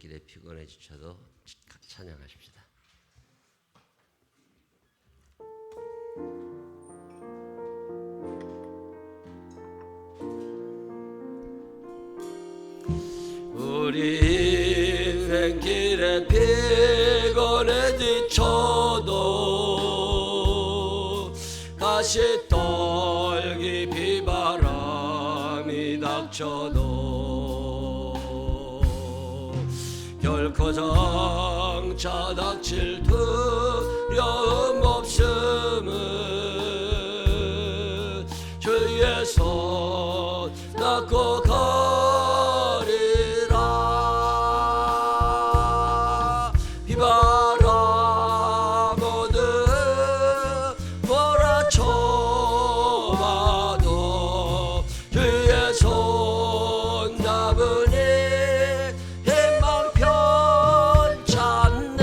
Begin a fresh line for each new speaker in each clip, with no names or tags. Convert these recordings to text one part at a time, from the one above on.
인생길에 피곤해 지쳐도 찬양하십시다. 우리 인생길에 피곤해 지쳐도 가시떨기 비바람이 닥쳐도 결코 장차 닥칠 두려움 없음은 주의 손 잡고 가리라. 비바람 모두 몰아쳐봐도 주의 손 잡으니 희망 편찮네.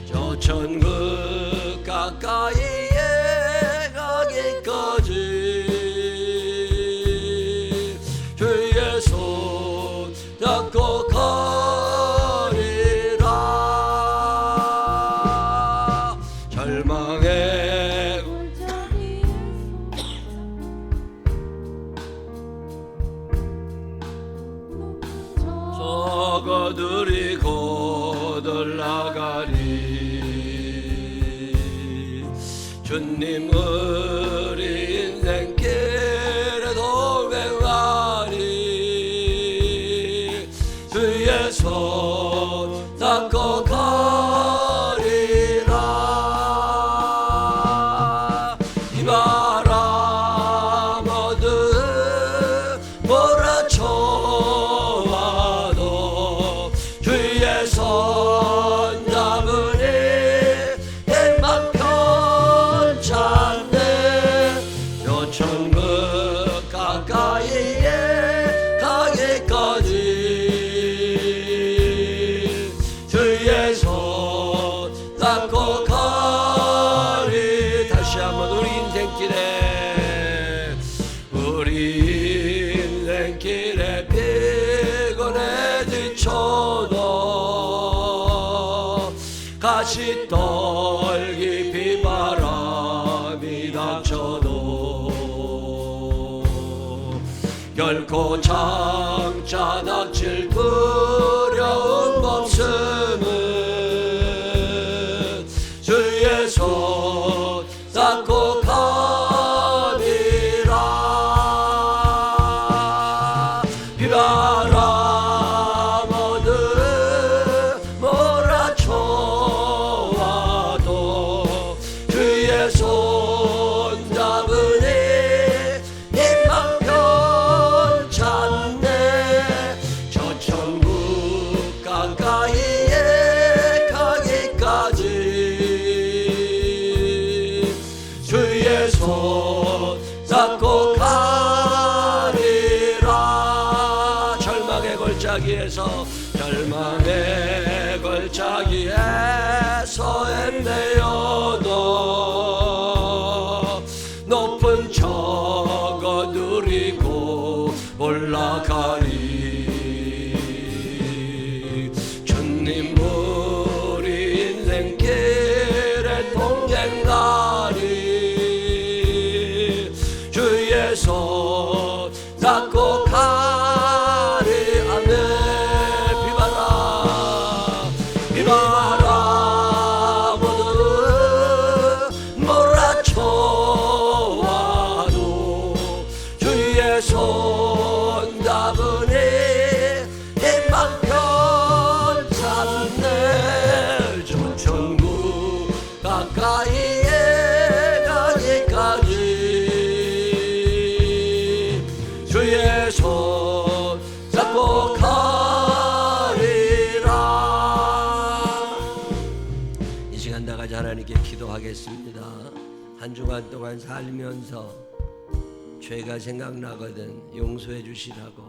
저 천국 가까이에 가기까지 주의 손 잡고 가리라. 절망의 저거들이 곧 올라가리. 주님 우리 인생길에 동행하리. 주의 손 잡고 가리라. 비바람 모두 몰아쳐와도 주의 손 잡으니 희망 편찮네. 요 천국 가까이에 가기까지 주의 손 잡고 가리. 다시 한번 우리 인생길에 피곤해 지쳐도 가시떨기 비바람이 닥쳐도 결코 장차 닥칠 두려움 없음은 주의 손 잡고 가리라. 비바람 모두 몰아쳐와도 주의 손 잡으니 희망 편찮네. 저 천국 가까이에 가기까지 주의 손 잡고 가리라. 절망의 골짜기에서 헤매어도 높은 저거 누리고 올라가리. 주님 우리 인생길에 동행하리. 주의 손 잡고 가리. 아멘. 비바람 모두 몰아쳐와도 주의 손 잡으니 희망 편찮네. 저 천국 가까이에 가기까지 주의 손 잡고 다 같이 하나님께 기도하겠습니다. 한 주간 동안 살면서 죄가 생각나거든 용서해 주시라고,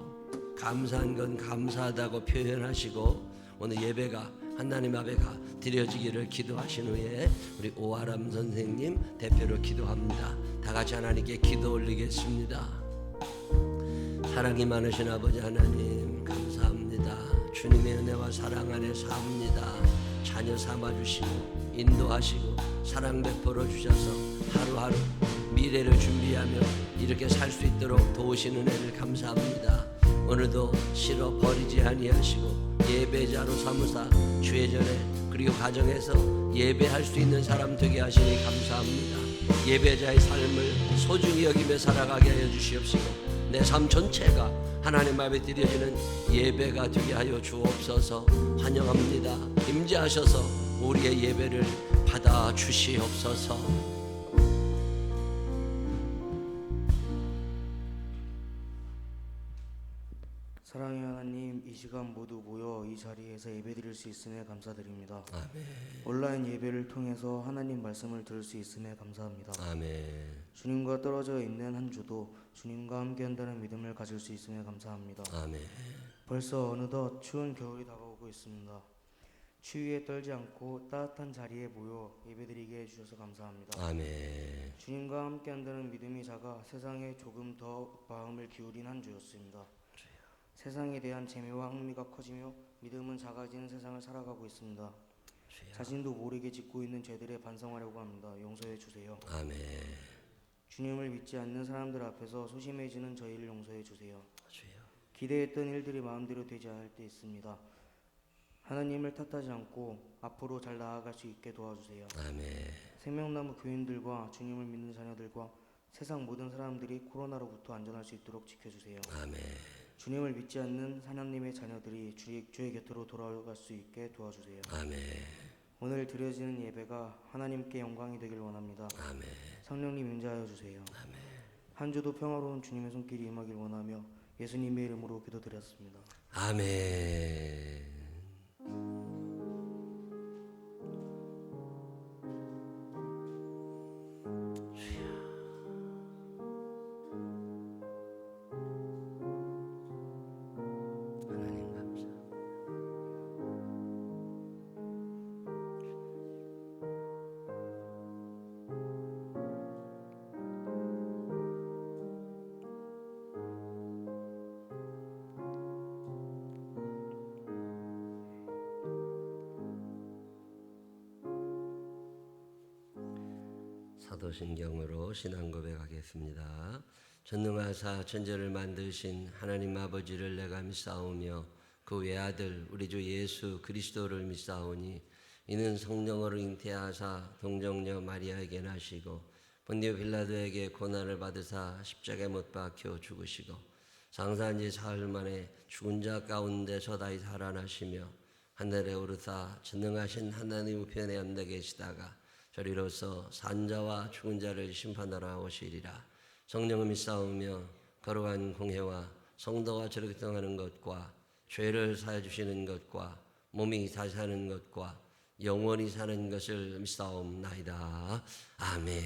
감사한 건 감사하다고 표현하시고 오늘 예배가 하나님 앞에 드려지기를 기도하신 후에 우리 오아람 선생님 대표로 기도합니다. 다 같이 하나님께 기도 올리겠습니다. 사랑이 많으신 아버지 하나님 감사합니다. 주님의 은혜와 사랑 안에 삽니다. 자녀 삼아주시고 인도하시고 사랑 베풀어 주셔서 하루하루 미래를 준비하며 이렇게 살 수 있도록 도우시는 은혜를 감사합니다. 오늘도 싫어 버리지 아니하시고 예배자로 삼으사 주의 전에 그리고 가정에서 예배할 수 있는 사람 되게 하시니 감사합니다. 예배자의 삶을 소중히 여기며 살아가게 하여 주시옵시고 내 삶 전체가 하나님 앞에 드려지는 예배가 되게 하여 주옵소서. 환영합니다. 임재하셔서 우리의 예배를 받아 주시옵소서.
사랑의 하나님, 이 시간 모두 모여 이 자리에서 예배드릴 수 있음에 감사드립니다.
아멘.
온라인 예배를 통해서 하나님 말씀을 들을 수 있음에 감사합니다.
아멘.
주님과 떨어져 있는 한 주도 주님과 함께한다는 믿음을 가질 수 있음에 감사합니다.
아멘.
벌써 어느덧 추운 겨울이 다가오고 있습니다. 추위에 떨지 않고 따뜻한 자리에 모여 예배드리게 해주셔서 감사합니다.
아멘.
주님과 함께한다는 믿음이 작아 세상에 조금 더 마음을 기울인 한 주였습니다. 세상에 대한 재미와 흥미가 커지며 믿음은 작아지는 세상을 살아가고 있습니다. 자신도 모르게 짓고 있는 죄들에 반성하려고 합니다. 용서해 주세요.
아멘.
주님을 믿지 않는 사람들 앞에서 소심해지는 저희를 용서해 주세요.
주여.
기대했던 일들이 마음대로 되지 않을 때 있습니다. 하나님을 탓하지 않고 앞으로 잘 나아갈 수 있게 도와주세요.
아멘.
생명나무 교인들과 주님을 믿는 자녀들과 세상 모든 사람들이 코로나로부터 안전할 수 있도록 지켜주세요.
아멘.
주님을 믿지 않는 하나님의 자녀들이 주의 곁으로 돌아갈 수 있게 도와주세요.
아멘.
오늘 드려지는 예배가 하나님께 영광이 되길 원합니다.
아멘.
성령님 임재하여 주세요.
아멘.
한 주도 평화로운 주님의 손길이 임하길 원하며 예수님의 이름으로 기도드렸습니다.
아멘. 하나님 감사. 사도신경으로 신앙 고백하겠습니다. 전능하사 천지를 만드신 하나님 아버지를 내가 믿사오며 그 외아들 우리 주 예수 그리스도를 믿사오니 이는 성령으로 잉태하사 동정녀 마리아에게 나시고 본디오 빌라도에게 고난을 받으사 십자가에 못 박혀 죽으시고 장사한 지 사흘 만에 죽은 자 가운데서 다시 살아나시며 하늘에 오르사 전능하신 하나님 우편에 앉아 계시다가 저리로서 산자와 죽은 자를 심판하러 오시리라. 성령을 믿사오며 거룩한 공회와 성도가 저렇게 행하는 것과 죄를 사해 주시는 것과 몸이 다시 사는 것과 영원히 사는 것을 믿사옵나이다. 아멘.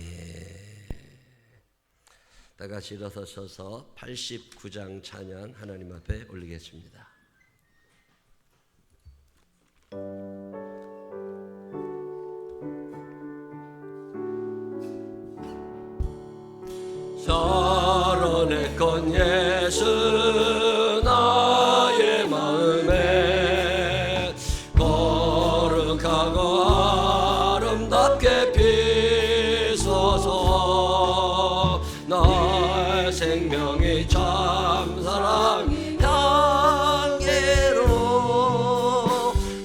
다 같이 일어서셔서 89장 찬양 하나님 앞에 올리겠습니다. 살아냈건 예수 나의 마음에 거룩하고 아름답게 비소서. 나의 생명이 참사랑 향기로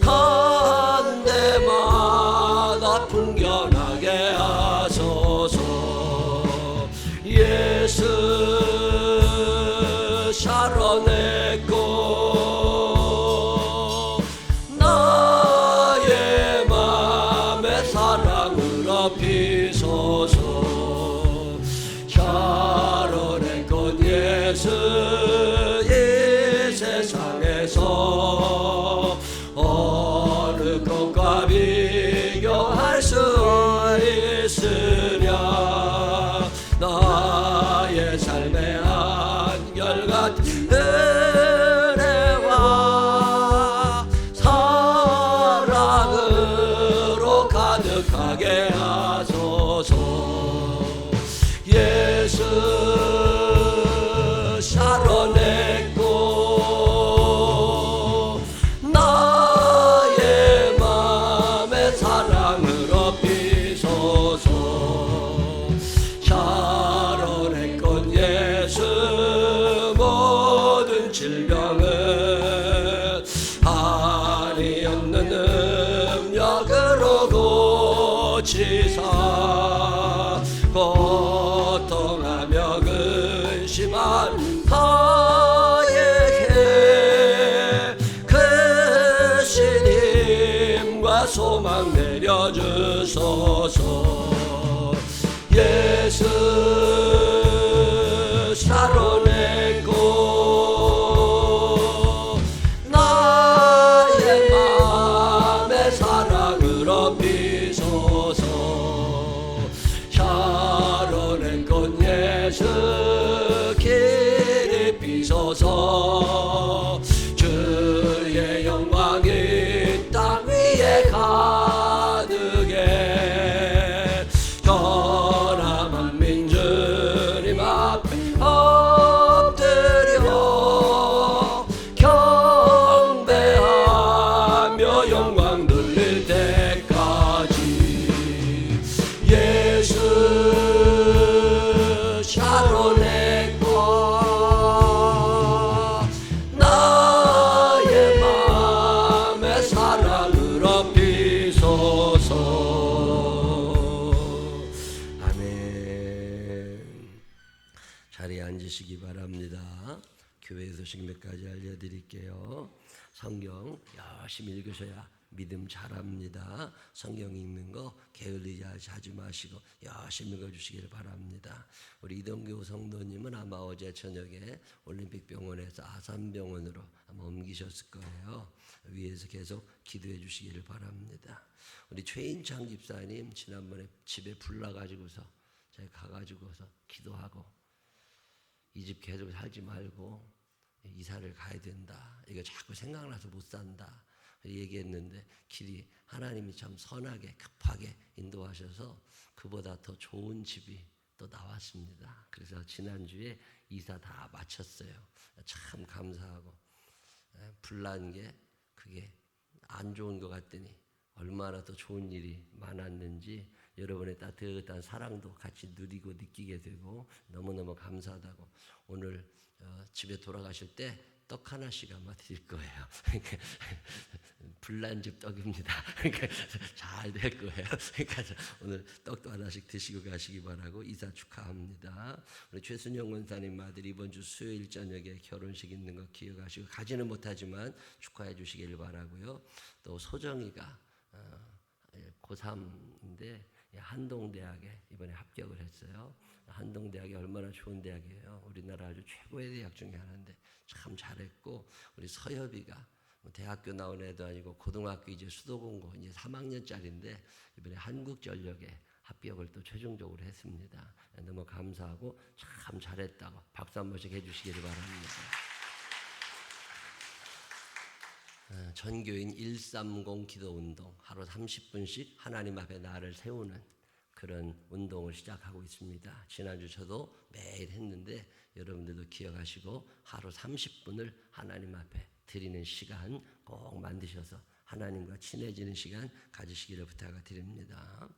한 데마다 풍겨나게 하소서. 예수 샤 소망 내려주소서. 예수 샤론의 꽃 나의 맘에 사랑을 엎이소서. 샤론의 꽃 예수 길이 비소서. 주의 영광이 땅 위에 가득해 전함한 민주님 앞에 엎드려 경배하며 영광 돌릴 때까지. 예수 샤론의 꽃 나의 맘에 사랑을 엎이소서. 아멘. 자리에 앉으시기 바랍니다. 교회 소식 몇 가지 알려드릴게요. 성경 열심히 읽으셔야 믿음 잘합니다. 성경 읽는 거 게을리지 하지 마시고 열심히 읽어주시길 바랍니다. 우리 이동규 성도님은 아마 어제 저녁에 올림픽병원에서 아산병원으로 아마 옮기셨을 거예요. 위에서 계속 기도해 주시기를 바랍니다. 우리 최인창 집사님 지난번에 집에 불 나가지고서 제가 가가지고서 기도하고 이 집 계속 살지 말고 이사를 가야 된다. 이거 자꾸 생각나서 못 산다. 얘기했는데 길이 하나님이 참 선하게 급하게 인도하셔서 그보다 더 좋은 집이 또 나왔습니다. 그래서 지난주에 이사 다 마쳤어요. 참 감사하고 불난 게 그게 안 좋은 것 같더니 얼마나 더 좋은 일이 많았는지 여러분의 따뜻한 사랑도 같이 누리고 느끼게 되고 너무너무 감사하다고. 오늘 집에 돌아가실 때 떡 하나씩 아마 드릴 거예요. 불난 집 떡입니다. 잘 될 거예요. 그러니까 오늘 떡도 하나씩 드시고 가시기 바라고 이사 축하합니다. 우리 최순영 원사님 아들 이번 주 수요일 저녁에 결혼식 있는 거 기억하시고 가지는 못하지만 축하해 주시길 바라고요. 또 소정이가 고3인데 한동대학에 이번에 합격을 했어요. 한동대학이 얼마나 좋은 대학이에요. 우리나라 아주 최고의 대학 중에 하나인데 참 잘했고, 우리 서엽이가 대학교 나온 애도 아니고 고등학교 이제 수도공고 이제 3학년짜리인데 이번에 한국전력에 합격을 또 최종적으로 했습니다. 너무 감사하고 참 잘했다고 박수 한 번씩 해주시기를 바랍니다. 전교인 130 기도운동, 하루 30분씩 하나님 앞에 나를 세우는 그런 운동을 시작하고 있습니다. 지난주 저도 매일 했는데 여러분들도 기억하시고 하루 30분을 하나님 앞에 드리는 시간 꼭 만드셔서 하나님과 친해지는 시간 가지시기를 부탁드립니다.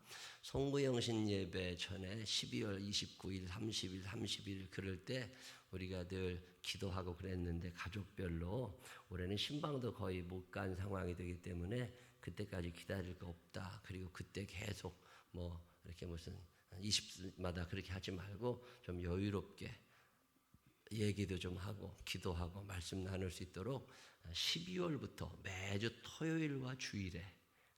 송무영신 예배 전에 12월 29일, 30일, 31일 그럴 때 우리가 늘 기도하고 그랬는데 가족별로 올해는 신방도 거의 못 간 상황이 되기 때문에 그때까지 기다릴 거 없다. 그리고 그때 계속 뭐 이렇게 무슨 20마다 그렇게 하지 말고 좀 여유롭게 얘기도 좀 하고 기도하고 말씀 나눌 수 있도록 12월부터 매주 토요일과 주일에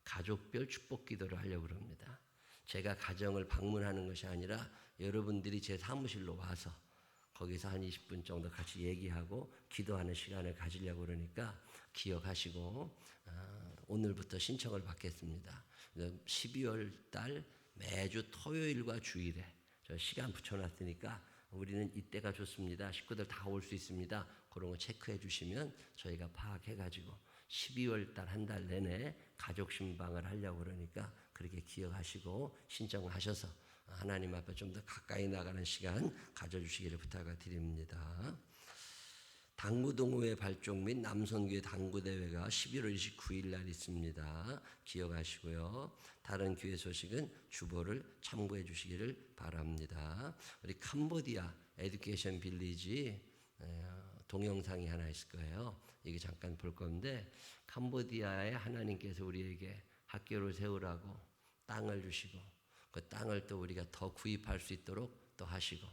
가족별 축복 기도를 하려고 합니다. 제가 가정을 방문하는 것이 아니라 여러분들이 제 사무실로 와서 거기서 한 20분 정도 같이 얘기하고 기도하는 시간을 가지려고 그러니까 기억하시고 오늘부터 신청을 받겠습니다. 12월 달 매주 토요일과 주일에 저 시간 붙여놨으니까 우리는 이때가 좋습니다. 식구들 다 올 수 있습니다. 그런 거 체크해 주시면 저희가 파악해가지고 12월 달 한 달 내내 가족 신방을 하려고 그러니까 그렇게 기억하시고 신청하셔서 하나님 앞에 좀 더 가까이 나가는 시간 가져주시기를 부탁드립니다. 당구동호회 발족 및 남선교회 당구대회가 11월 29일 날 있습니다. 기억하시고요. 다른 교회 소식은 주보를 참고해 주시기를 바랍니다. 우리 캄보디아 에듀케이션 빌리지 동영상이 하나 있을 거예요. 이게 잠깐 볼 건데 캄보디아에 하나님께서 우리에게 학교를 세우라고 땅을 주시고 그 땅을 또 우리가 더 구입할 수 있도록 또 하시고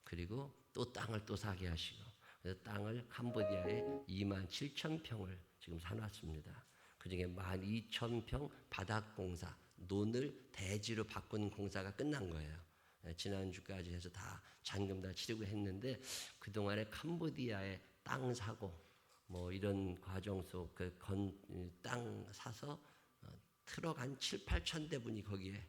그리고 또 땅을 또 사게 하시고 그래서 땅을 캄보디아에 27,000평을 지금 사놨습니다. 그중에 12,000평 바닥공사, 논을 대지로 바꾼 공사가 끝난 거예요. 지난주까지 해서 다 잔금 다 치르고 했는데 그동안에 캄보디아의 땅 사고 뭐 이런 과정 속 그 땅 사서 트럭 한 7, 8천 대분이 거기에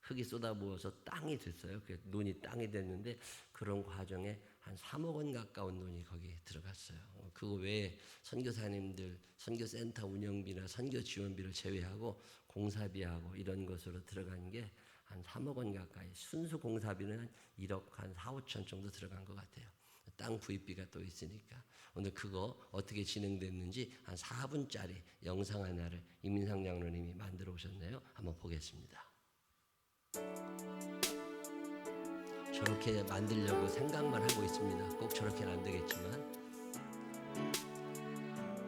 흙이 쏟아부어서 땅이 됐어요. 그 논이 땅이 됐는데 그런 과정에 한 3억 원 가까운 돈이 거기에 들어갔어요. 그거 외에 선교사님들 선교센터 운영비나 선교 지원비를 제외하고 공사비하고 이런 것으로 들어간 게 한 3억 원 가까이, 순수 공사비는 한 1억 한 4, 5천 정도 들어간 것 같아요. 땅 구입비가 또 있으니까. 오늘 그거 어떻게 진행됐는지 한 4분짜리 영상 하나를 이민상 장로님이 만들어 오셨네요. 한번 보겠습니다. 저렇게 만들려고 생각만 하고 있습니다. 꼭 저렇게는 안 되겠지만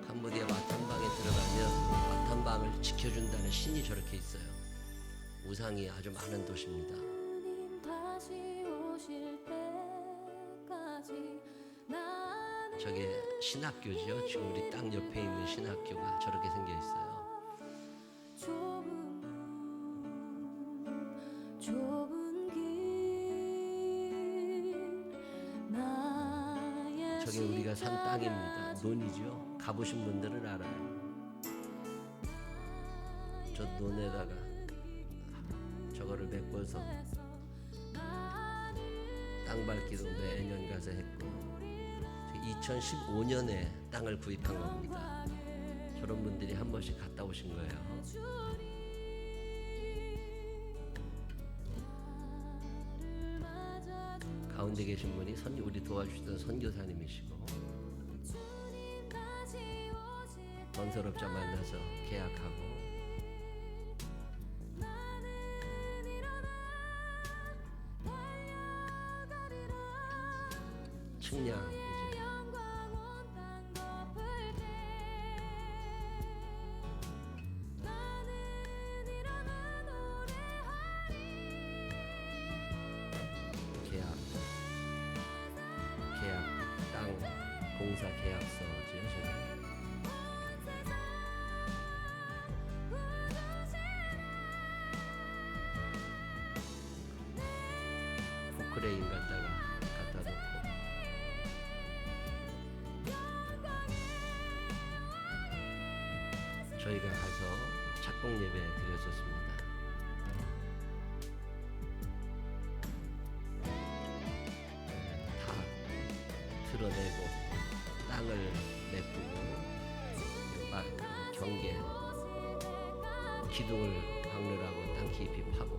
캄보디아 바탐방에 들어가면 바탐방을 지켜준다는 신이 저렇게 있어요. 우상이 아주 많은 도시입니다. 저게 신학교죠. 지금 우리 땅 옆에 있는 신학교가 저렇게 생겨 있어요. 저게 우리가 산 땅입니다. 논이죠. 가보신 분들은 알아요. 저 논에다가 저거를 메꿔서 땅 밟기도 매년 가서 했고 2015년에 땅을 구입한 겁니다. 저런 분들이 한 번씩 갔다 오신 거예요. 가운데 계신 분이 우리 도와주시던 선교사님이시고 건설업자 만나서 계약하고 측량 이제 계약 땅 공사 계약서죠. 포크레인 갖다 놓고 저희가 가서 착공 예배 드렸었습니다. 다 드러내고 땅을 메꾸고 경계 기둥을 박느라고 땅 깊이 파고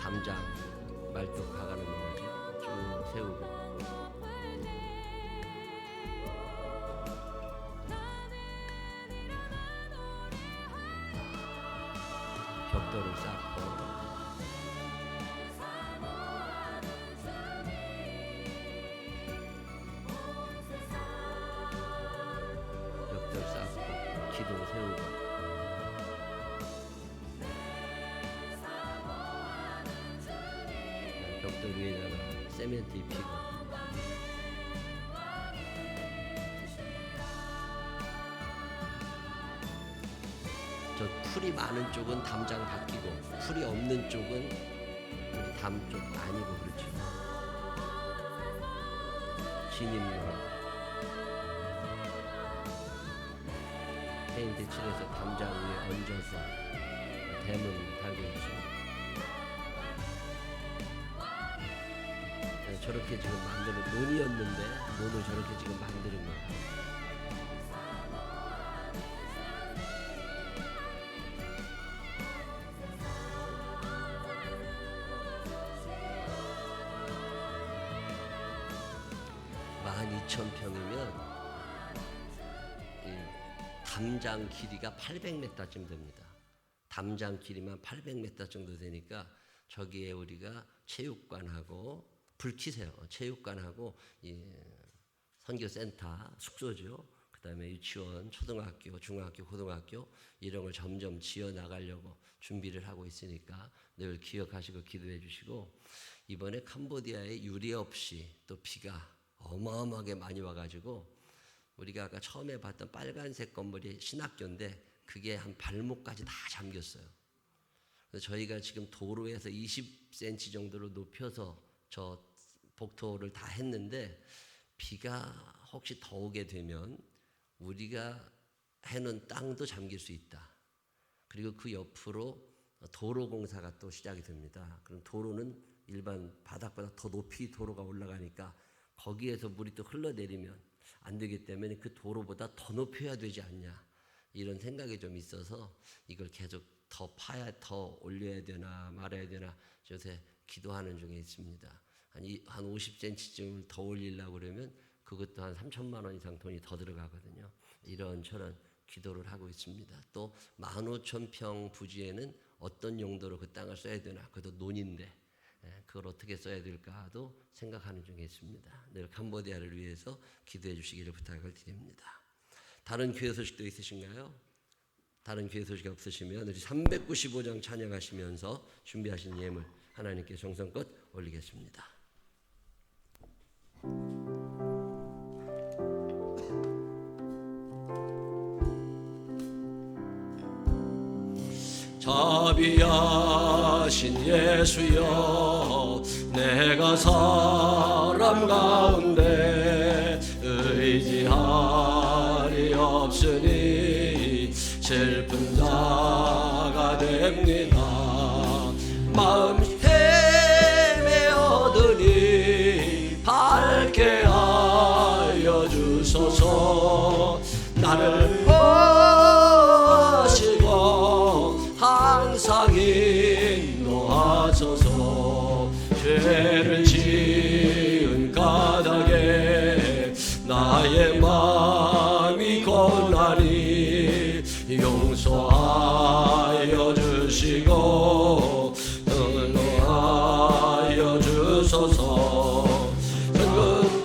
담장 말뚝 박아놓는 거죠. 쭉 세우고 벽돌을 쌓고 기둥 세우고 벽돌 위에다가 세멘트 입히고 저 풀이 많은 쪽은 담장 바뀌고 풀이 없는 쪽은 우리 담 쪽 아니고 그렇죠. 진입로 페인트 칠해서 담장 위에 얹어서 대문 달고 있죠. 저렇게 지금 만드는 논이었는데 논을 저렇게 지금 만드는 거예요. 12,000평이면 담장 길이가 800m쯤 됩니다. 담장 길이만 800m 정도 되니까 저기에 우리가 체육관하고 불 켜세요. 체육관하고 선교센터 숙소죠. 그다음에 유치원, 초등학교, 중학교, 고등학교 이런 걸 점점 지어 나가려고 준비를 하고 있으니까 늘 기억하시고 기도해 주시고 이번에 캄보디아에 유례 없이 또 비가 어마어마하게 많이 와가지고 우리가 아까 처음에 봤던 빨간색 건물이 신학교인데 그게 한 발목까지 다 잠겼어요. 그래서 저희가 지금 도로에서 20cm 정도로 높여서 저 복도를 다 했는데 비가 혹시 더 오게 되면 우리가 해놓은 땅도 잠길 수 있다. 그리고 그 옆으로 도로 공사가 또 시작이 됩니다. 그럼 도로는 일반 바닥보다 더 높이 도로가 올라가니까 거기에서 물이 또 흘러내리면 안 되기 때문에 그 도로보다 더 높여야 되지 않냐 이런 생각이 좀 있어서 이걸 계속 더 파야 더 올려야 되나 말아야 되나 요새 기도하는 중에 있습니다. 한 50cm쯤을 더 올리려고 그러면 그것도 한 3천만 원 이상 돈이 더 들어가거든요. 이런저런 기도를 하고 있습니다. 또 15,000평 부지에는 어떤 용도로 그 땅을 써야 되나 그것도 논인데 그걸 어떻게 써야 될까도 생각하는 중에 있습니다. 늘 캄보디아를 위해서 기도해 주시기를 부탁을 드립니다. 다른 교회 소식도 있으신가요? 다른 교회 소식이 없으시면 우리 395장 찬양하시면서 준비하신 예물 하나님께 정성껏 올리겠습니다. 자비하신 예수여 내가 사람 가운데 의지할이 없으니 슬픈 자가 됩니다. 마음 헤매어드니 밝게 하여 주소서. 나를 보시고 항상 인도하소서. 죄를 지은 까닭에 나의 마음이 고나니 용서하여 주시고 은혜하여 주소서.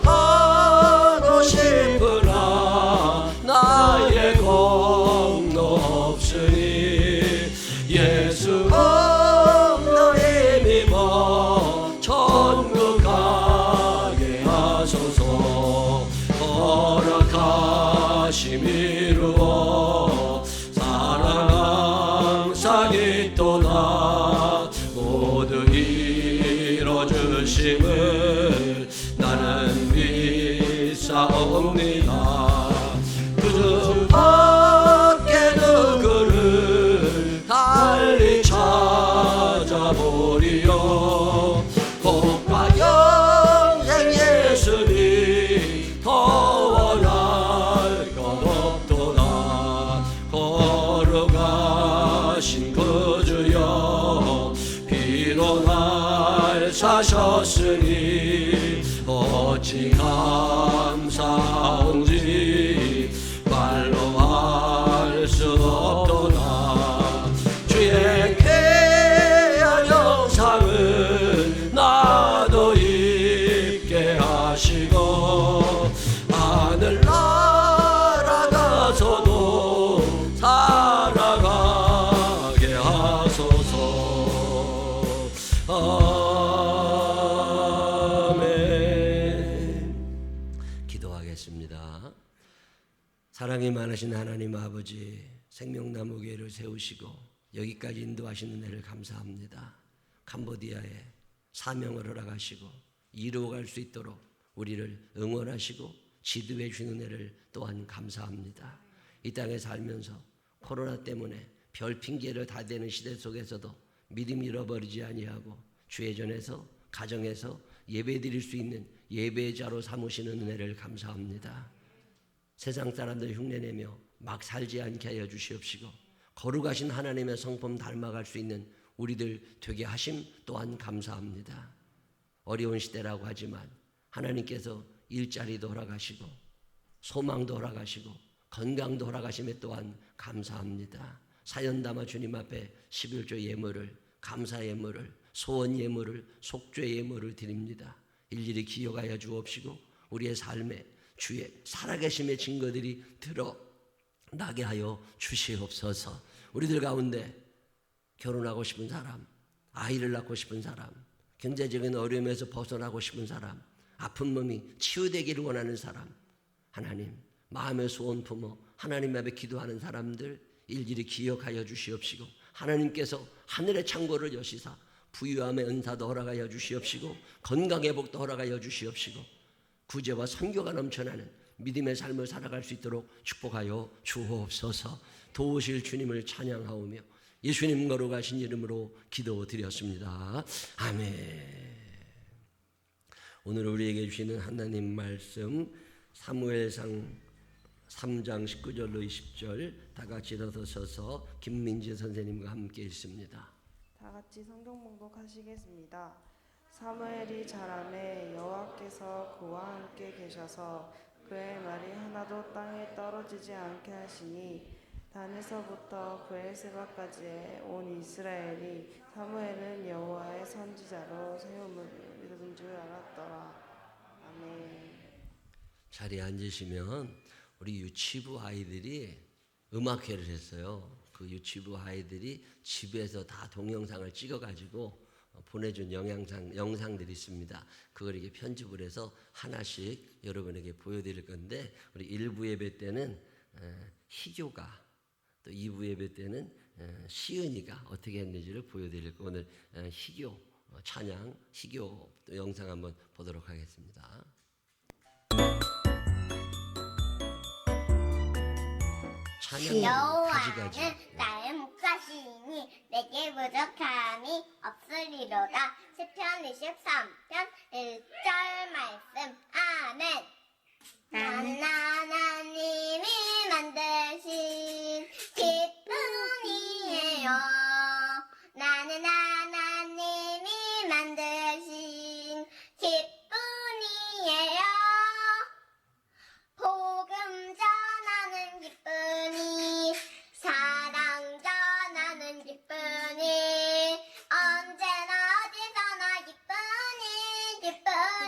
근근하고 싶으나 나의 공로 없으니 예수 없는 힘입어 천국 가게 하소서. 허락하심 이루어 사랑 항상 있도다. 모두 이뤄주심을 나는 믿사옵니다. 그저 밖에 누구를 달리 찾아보리요. 복과 영생 예수님 더 원할 것 없도다. 거룩하신 그 주여 피로 날 사셨으니 어찌 감사한지 말로 할 수 없도다. 주의 귀한 영상을 나도 있게 하시고 하늘나라 가서도 살아가게 하소서. 아멘. 기도하겠습니다. 사랑이 많으신 하나님 아버지, 생명나무 교회를 세우시고 여기까지 인도하시는 은혜를 감사합니다. 캄보디아에 사명을 허락하시고 이루어갈 수 있도록 우리를 응원하시고 지도해 주신 은혜를 또한 감사합니다. 이 땅에 살면서 코로나 때문에 별 핑계를 다 대는 시대 속에서도 믿음 잃어버리지 아니하고 주의 전에서 가정에서 예배 드릴 수 있는 예배자로 삼으시는 은혜를 감사합니다. 세상 사람들 흉내내며 막 살지 않게 하여 주시옵시고 거룩하신 하나님의 성품 닮아갈 수 있는 우리들 되게 하심 또한 감사합니다. 어려운 시대라고 하지만 하나님께서 일자리도 허락하시고 소망도 허락하시고 건강도 허락하심에 또한 감사합니다. 사연 담아 주님 앞에 11조 예물을, 감사 예물을, 소원 예물을, 속죄 예물을 드립니다. 일일이 기억하여 주옵시고 우리의 삶에 주의 살아계심의 증거들이 드러나게 하여 주시옵소서. 우리들 가운데 결혼하고 싶은 사람, 아이를 낳고 싶은 사람, 경제적인 어려움에서 벗어나고 싶은 사람, 아픈 몸이 치유되기를 원하는 사람, 하나님 마음의 소원 품어 하나님 앞에 기도하는 사람들 일일이 기억하여 주시옵시고, 하나님께서 하늘의 창고를 여시사 부유함의 은사도 허락하여 주시옵시고, 건강의 복도 허락하여 주시옵시고, 구제와 선교가 넘쳐나는 믿음의 삶을 살아갈 수 있도록 축복하여 주옵소서. 도우실 주님을 찬양하오며 예수님 거룩하신 이름으로 기도드렸습니다. 아멘. 오늘 우리에게 주시는 하나님 말씀 사무엘상 3장 19절로 20절 다 같이 일어서셔서 김민지 선생님과 함께 읽습니다.
다 같이 성경 봉독하시겠습니다. 사무엘이 자라매 여호와께서 그와 함께 계셔서 그의 말이 하나도 땅에 떨어지지 않게 하시니 단에서부터 브엘세바까지의 온 이스라엘이 사무엘은 여호와의 선지자로 세움을 믿은 줄 알았더라. 아멘.
자리에 앉으시면 우리 유치부 아이들이 음악회를 했어요. 그 유치부 아이들이 집에서 다 동영상을 찍어가지고 보내준 영상들이 있습니다. 그걸 이렇게 편집을 해서 하나씩 여러분에게 보여드릴 건데, 우리 1부 예배 때는 희교가, 또 2부 예배 때는 시은이가 어떻게 했는지를 보여드릴 거. 오늘 희교 찬양, 희교 영상 한번 보도록 하겠습니다.
여호와는 나의 목자시니 내게 부족함이 없으리로다. 시편 23편 1절 말씀. 아멘. 나는 하나님이 만드신 기쁨이에요. 나는 하나님이 만드신 기쁨이에요. 복음 전하는 기쁨이, 사랑 전하는 기쁨이, 언제나 어디서나 기쁨이 될 거예요.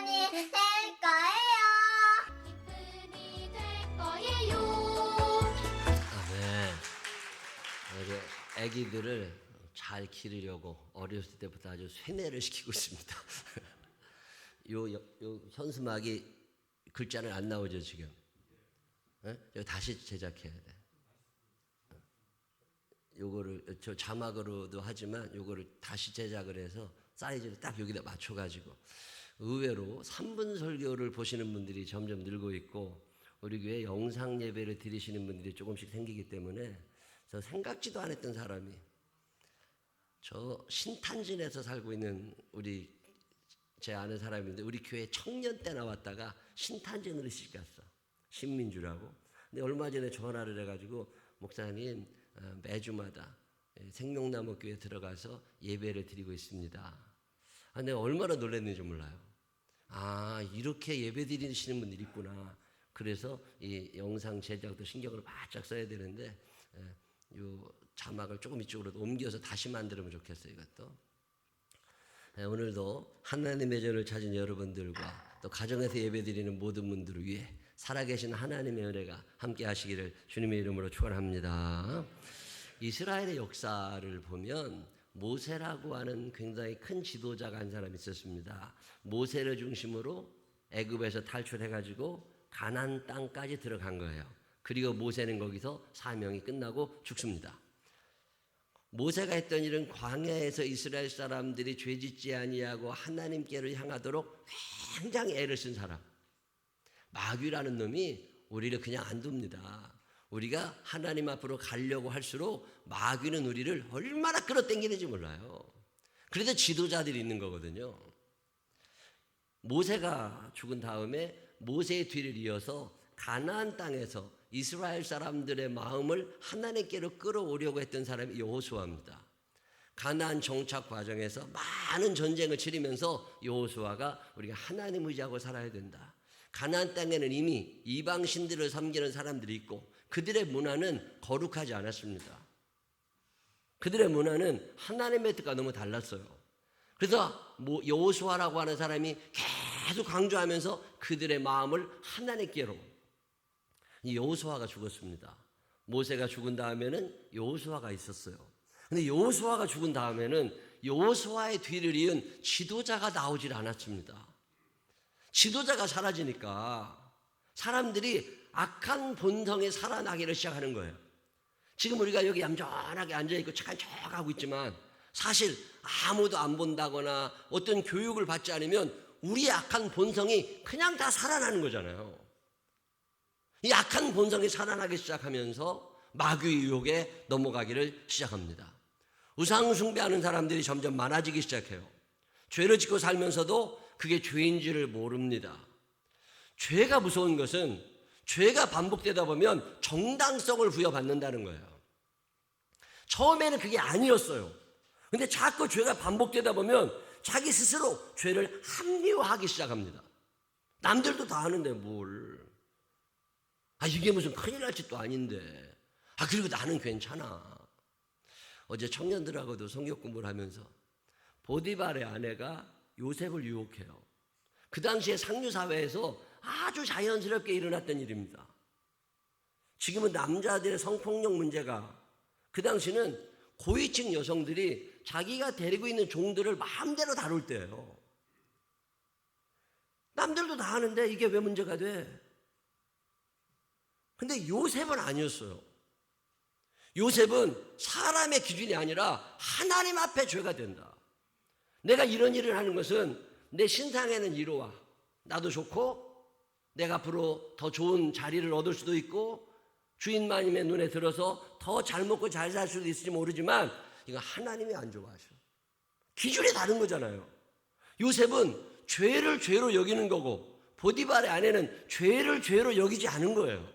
기쁨이 될 거예요.
아멘. 우리 아기들을 잘 기르려고 어렸을 때부터 아주 세뇌를 시키고 있습니다. 요 현수막이 글자는 안 나오죠 지금. 예? 다시 제작해야 돼. 요거를 저 자막으로도 하지만 요거를 다시 제작을 해서 사이즈를 딱 여기다 맞춰가지고, 의외로 3분 설교를 보시는 분들이 점점 늘고 있고, 우리 교회 영상 예배를 드리시는 분들이 조금씩 생기기 때문에, 저 생각지도 않았던 사람이, 저 신탄진에서 살고 있는 제 아는 사람인데, 우리 교회 청년 때 나왔다가 신탄진으로 시집갔어. 신민주라고. 근데 얼마 전에 전화를 해가지고, 목사님 매주마다 생명나무 교회 들어가서 예배를 드리고 있습니다. 내가 얼마나 놀랐는지 몰라요. 이렇게 예배 드리시는 분들이 있구나. 그래서 이 영상 제작도 신경을 바짝 써야 되는데, 요 자막을 조금 이쪽으로 옮겨서 다시 만들면 좋겠어요. 이것도. 오늘도 하나님의 전을 찾은 여러분들과 또 가정에서 예배드리는 모든 분들을 위해 살아계신 하나님의 은혜가 함께 하시기를 주님의 이름으로 축원합니다. 이스라엘의 역사를 보면 모세라고 하는 굉장히 큰 지도자가 한 사람이 있었습니다. 모세를 중심으로 애굽에서 탈출해가지고 가나안 땅까지 들어간 거예요. 그리고 모세는 거기서 사명이 끝나고 죽습니다. 모세가 했던 일은 광야에서 이스라엘 사람들이 죄짓지 아니하고 하나님께로 향하도록 굉장히 애를 쓴 사람. 마귀라는 놈이 우리를 그냥 안 둡니다. 우리가 하나님 앞으로 가려고 할수록 마귀는 우리를 얼마나 끌어당기는지 몰라요. 그래서 지도자들이 있는 거거든요. 모세가 죽은 다음에 모세의 뒤를 이어서 가나안 땅에서 이스라엘 사람들의 마음을 하나님께로 끌어오려고 했던 사람이 여호수아입니다. 가나안 정착 과정에서 많은 전쟁을 치르면서 여호수아가 우리가 하나님 의지하고 살아야 된다. 가나안 땅에는 이미 이방 신들을 섬기는 사람들이 있고 그들의 문화는 거룩하지 않았습니다. 그들의 문화는 하나님의 뜻과 너무 달랐어요. 그래서 여호수아라고 하는 사람이 계속 강조하면서 그들의 마음을 하나님께로. 여호수아가 죽었습니다. 모세가 죽은 다음에는 여호수아가 있었어요. 근데 여호수아가 죽은 다음에는 여호수아의 뒤를 이은 지도자가 나오질 않았습니다. 지도자가 사라지니까 사람들이 악한 본성에 살아나기를 시작하는 거예요. 지금 우리가 여기 얌전하게 앉아있고 척하고 있지만 사실 아무도 안 본다거나 어떤 교육을 받지 않으면 우리의 악한 본성이 그냥 다 살아나는 거잖아요. 이 악한 본성이 살아나기 시작하면서 마귀의 유혹에 넘어가기를 시작합니다. 우상 숭배하는 사람들이 점점 많아지기 시작해요. 죄를 짓고 살면서도 그게 죄인지를 모릅니다. 죄가 무서운 것은 죄가 반복되다 보면 정당성을 부여받는다는 거예요. 처음에는 그게 아니었어요. 근데 자꾸 죄가 반복되다 보면 자기 스스로 죄를 합리화하기 시작합니다. 남들도 다 하는데 뭘. 이게 무슨 큰일 날 짓도 아닌데. 그리고 나는 괜찮아. 어제 청년들하고도 성경 공부를 하면서 보디발의 아내가 요셉을 유혹해요. 그 당시에 상류사회에서 아주 자연스럽게 일어났던 일입니다. 지금은 남자들의 성폭력 문제가, 그 당시는 고위층 여성들이 자기가 데리고 있는 종들을 마음대로 다룰 때예요. 남들도 다 하는데 이게 왜 문제가 돼? 근데 요셉은 아니었어요. 요셉은 사람의 기준이 아니라 하나님 앞에 죄가 된다. 내가 이런 일을 하는 것은 내 신상에는 이로와 나도 좋고 내가 앞으로 더 좋은 자리를 얻을 수도 있고 주인마님의 눈에 들어서 더 잘 먹고 잘 살 수도 있을지 모르지만 이거 하나님이 안 좋아하셔. 기준이 다른 거잖아요. 요셉은 죄를 죄로 여기는 거고 보디발의 아내는 죄를 죄로 여기지 않은 거예요.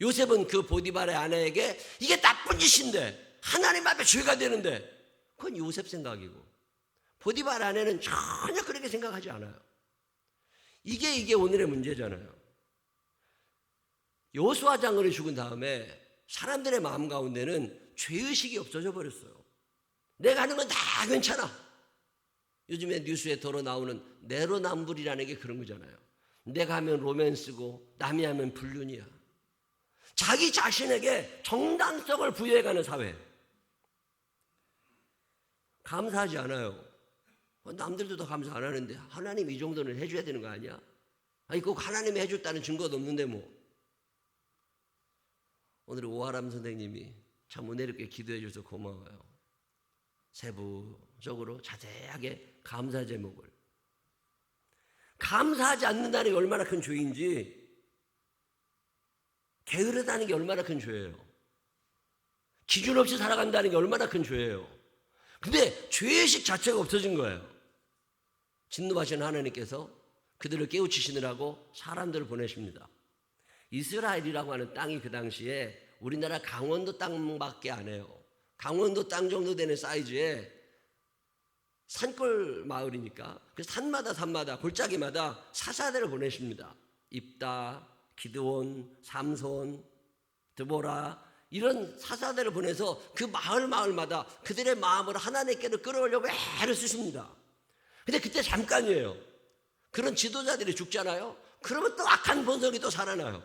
요셉은 그 보디발의 아내에게 이게 나쁜 짓인데 하나님 앞에 죄가 되는데 그건 요셉 생각이고 보디발 아내는 전혀 그렇게 생각하지 않아요. 이게 오늘의 문제잖아요. 여호수아 장군이 죽은 다음에 사람들의 마음 가운데는 죄의식이 없어져 버렸어요. 내가 하는 건 다 괜찮아. 요즘에 뉴스에 덜어 나오는 내로남불이라는 게 그런 거잖아요. 내가 하면 로맨스고 남이 하면 불륜이야. 자기 자신에게 정당성을 부여해가는 사회. 감사하지 않아요. 남들도 더 감사 안 하는데 하나님 이 정도는 해줘야 되는 거 아니야? 꼭 하나님이 해줬다는 증거도 없는데 뭐. 오늘 오하람 선생님이 참 은혜롭게 기도해 줘서 고마워요. 세부적으로 자세하게 감사 제목을. 감사하지 않는다는 게 얼마나 큰 죄인지 게으르다는 게 얼마나 큰 죄예요. 기준 없이 살아간다는 게 얼마나 큰 죄예요. 근데 죄의식 자체가 없어진 거예요. 진노하시는 하나님께서 그들을 깨우치시느라고 사람들을 보내십니다. 이스라엘이라고 하는 땅이 그 당시에 우리나라 강원도 땅밖에 안 해요. 강원도 땅 정도 되는 사이즈의 산골 마을이니까 그 산마다 골짜기마다 사사들을 보내십니다. 입다, 기드온, 삼손, 드보라 이런 사사들을 보내서 그 마을마다 그들의 마음을 하나님께로 끌어오려고 애를 쓰십니다. 근데 그때 잠깐이에요. 그런 지도자들이 죽잖아요. 그러면 또 악한 본성이 또 살아나요.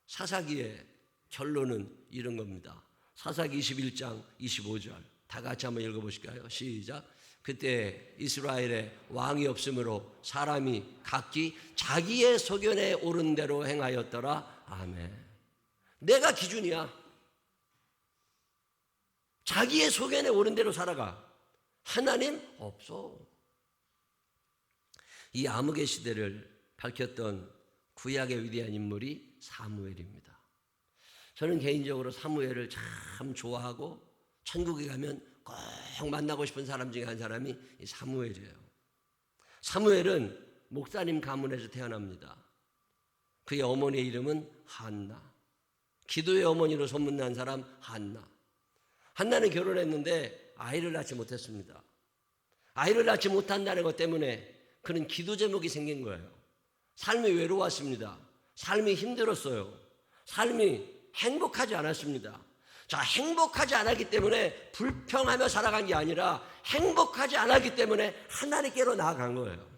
사사기의 결론은 이런 겁니다. 사사기 21장 25절 다 같이 한번 읽어보실까요? 시작. 그때 이스라엘에 왕이 없으므로 사람이 각기 자기의 소견에 옳은 대로 행하였더라. 아멘. 내가 기준이야. 자기의 소견에 옳은 대로 살아가. 하나님 없어. 이 암흑의 시대를 밝혔던 구약의 위대한 인물이 사무엘입니다. 저는 개인적으로 사무엘을 참 좋아하고 천국에 가면 꼭 만나고 싶은 사람 중에 한 사람이 이 사무엘이에요. 사무엘은 목사님 가문에서 태어납니다. 그의 어머니의 이름은 한나. 기도의 어머니로 소문난 사람 한나. 한나는 결혼했는데 아이를 낳지 못했습니다. 아이를 낳지 못한다는 것 때문에 그는 기도 제목이 생긴 거예요. 삶이 외로웠습니다. 삶이 힘들었어요. 삶이 행복하지 않았습니다. 자, 행복하지 않았기 때문에 불평하며 살아간 게 아니라 행복하지 않았기 때문에 하나님께로 나아간 거예요.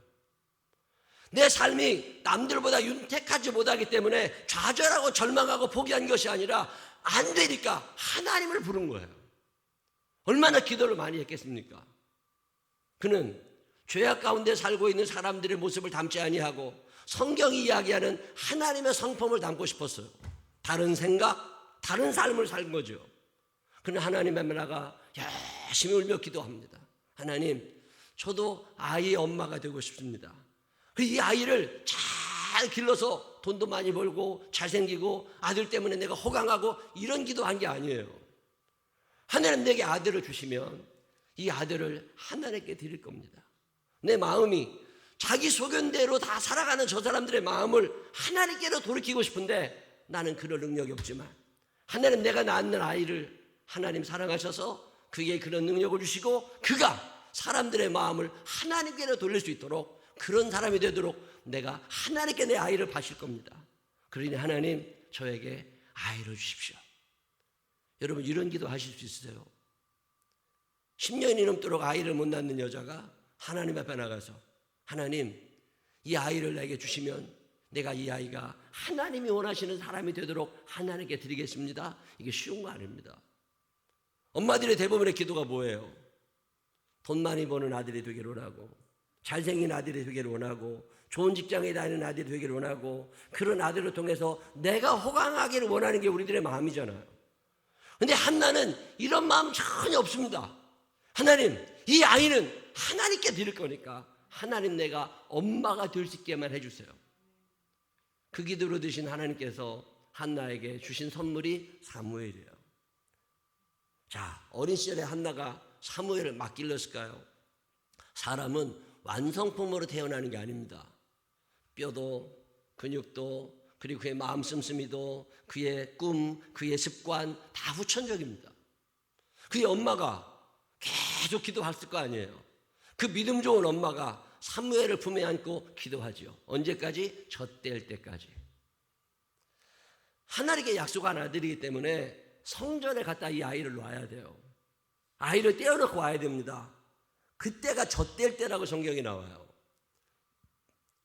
내 삶이 남들보다 윤택하지 못하기 때문에 좌절하고 절망하고 포기한 것이 아니라 안 되니까 하나님을 부른 거예요. 얼마나 기도를 많이 했겠습니까? 그는 죄악 가운데 살고 있는 사람들의 모습을 담지 아니하고 성경이 이야기하는 하나님의 성품을 담고 싶었어요. 다른 생각, 다른 삶을 산 거죠. 그러나 하나님 앞에 나가 열심히 울며 기도합니다. 하나님, 저도 아이의 엄마가 되고 싶습니다. 이 아이를 잘 길러서 돈도 많이 벌고 잘생기고 아들 때문에 내가 호강하고 이런 기도한 게 아니에요. 하나님 내게 아들을 주시면 이 아들을 하나님께 드릴 겁니다. 내 마음이 자기 소견대로 다 살아가는 저 사람들의 마음을 하나님께로 돌이키고 싶은데 나는 그럴 능력이 없지만 하나님 내가 낳는 아이를 하나님 사랑하셔서 그에게 그런 능력을 주시고 그가 사람들의 마음을 하나님께로 돌릴 수 있도록 그런 사람이 되도록 내가 하나님께 내 아이를 바칠 겁니다. 그러니 하나님 저에게 아이를 주십시오. 여러분 이런 기도 하실 수 있으세요? 10년이 넘도록 아이를 못 낳는 여자가 하나님 앞에 나가서 하나님 이 아이를 내게 주시면 내가 이 아이가 하나님이 원하시는 사람이 되도록 하나님께 드리겠습니다. 이게 쉬운 거 아닙니다. 엄마들의 대부분의 기도가 뭐예요? 돈 많이 버는 아들이 되기를 원하고 잘생긴 아들이 되기를 원하고 좋은 직장에 다니는 아들이 되기를 원하고 그런 아들을 통해서 내가 호강하기를 원하는 게 우리들의 마음이잖아요. 근데 한나는 이런 마음 전혀 없습니다. 하나님 이 아이는 하나님께 드릴 거니까 하나님 내가 엄마가 될 수 있게만 해주세요. 그 기도로 드신 하나님께서 한나에게 주신 선물이 사무엘이에요. 자, 어린 시절에 한나가 사무엘을 막 길렀을까요? 사람은 완성품으로 태어나는 게 아닙니다. 뼈도 근육도 그리고 그의 마음 씀씀이도 그의 꿈, 그의 습관 다 후천적입니다. 그의 엄마가 계속 기도했을 거 아니에요. 그 믿음 좋은 엄마가 사무엘을 품에 안고 기도하죠. 언제까지? 젖될 때까지. 하나님께 약속한 아들이기 때문에 성전에 갔다 이 아이를 놔야 돼요. 아이를 떼어놓고 와야 됩니다. 그때가 젖될 때라고 성경이 나와요.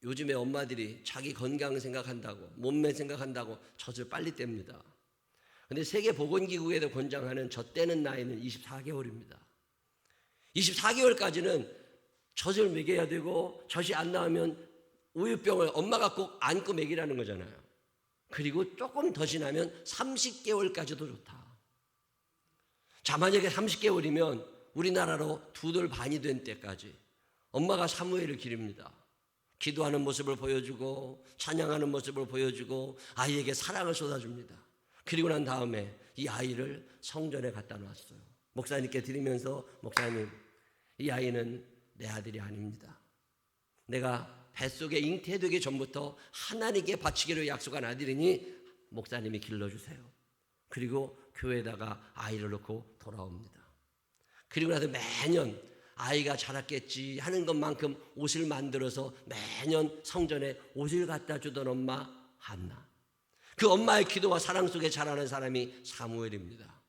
요즘에 엄마들이 자기 건강 생각한다고 몸매 생각한다고 젖을 빨리 뗍니다. 그런데 세계보건기구에도 권장하는 젖대는 나이는 24개월입니다. 24개월까지는 젖을 먹여야 되고 젖이 안 나오면 우유병을 엄마가 꼭 안고 먹이라는 거잖아요. 그리고 조금 더 지나면 30개월까지도 좋다. 자, 만약에 30개월이면 우리나라로 2돌 반이 된 때까지 엄마가 사무엘을 기릅니다. 기도하는 모습을 보여주고 찬양하는 모습을 보여주고 아이에게 사랑을 쏟아줍니다. 그리고 난 다음에 이 아이를 성전에 갖다 놨어요. 목사님께 드리면서 목사님 이 아이는 내 아들이 아닙니다. 내가 뱃속에 잉태되기 전부터 하나님께 바치기로 약속한 아들이니 목사님이 길러주세요. 그리고 교회에다가 아이를 놓고 돌아옵니다. 그리고 나서 매년 아이가 자랐겠지 하는 것만큼 옷을 만들어서 매년 성전에 옷을 갖다 주던 엄마 한나. 그 엄마의 기도와 사랑 속에 자라는 사람이 사무엘입니다.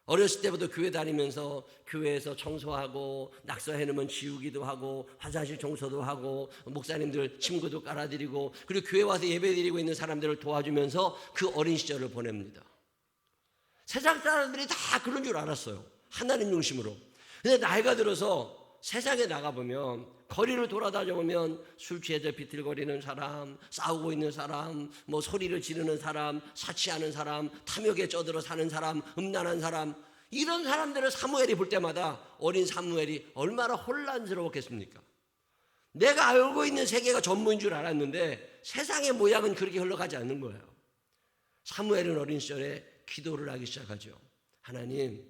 어렸을 때부터 교회 다니면서 교회에서 청소하고 낙서 해놓으면 지우기도 하고 화장실 청소도 하고 목사님들 침구도 깔아드리고 그리고 교회 와서 예배드리고 있는 사람들을 도와주면서 그 어린 시절을 보냅니다. 세상 사람들이 다 그런 줄 알았어요. 하나님 중심으로. 근데 나이가 들어서 세상에 나가보면 거리를 돌아다녀보면 술 취해서 비틀거리는 사람, 싸우고 있는 사람, 뭐 소리를 지르는 사람, 사치하는 사람, 탐욕에 쩌들어 사는 사람, 음란한 사람, 이런 사람들을 사무엘이 볼 때마다 어린 사무엘이 얼마나 혼란스러웠겠습니까? 내가 알고 있는 세계가 전부인 줄 알았는데 세상의 모양은 그렇게 흘러가지 않는 거예요. 사무엘은 어린 시절에 기도를 하기 시작하죠. 하나님,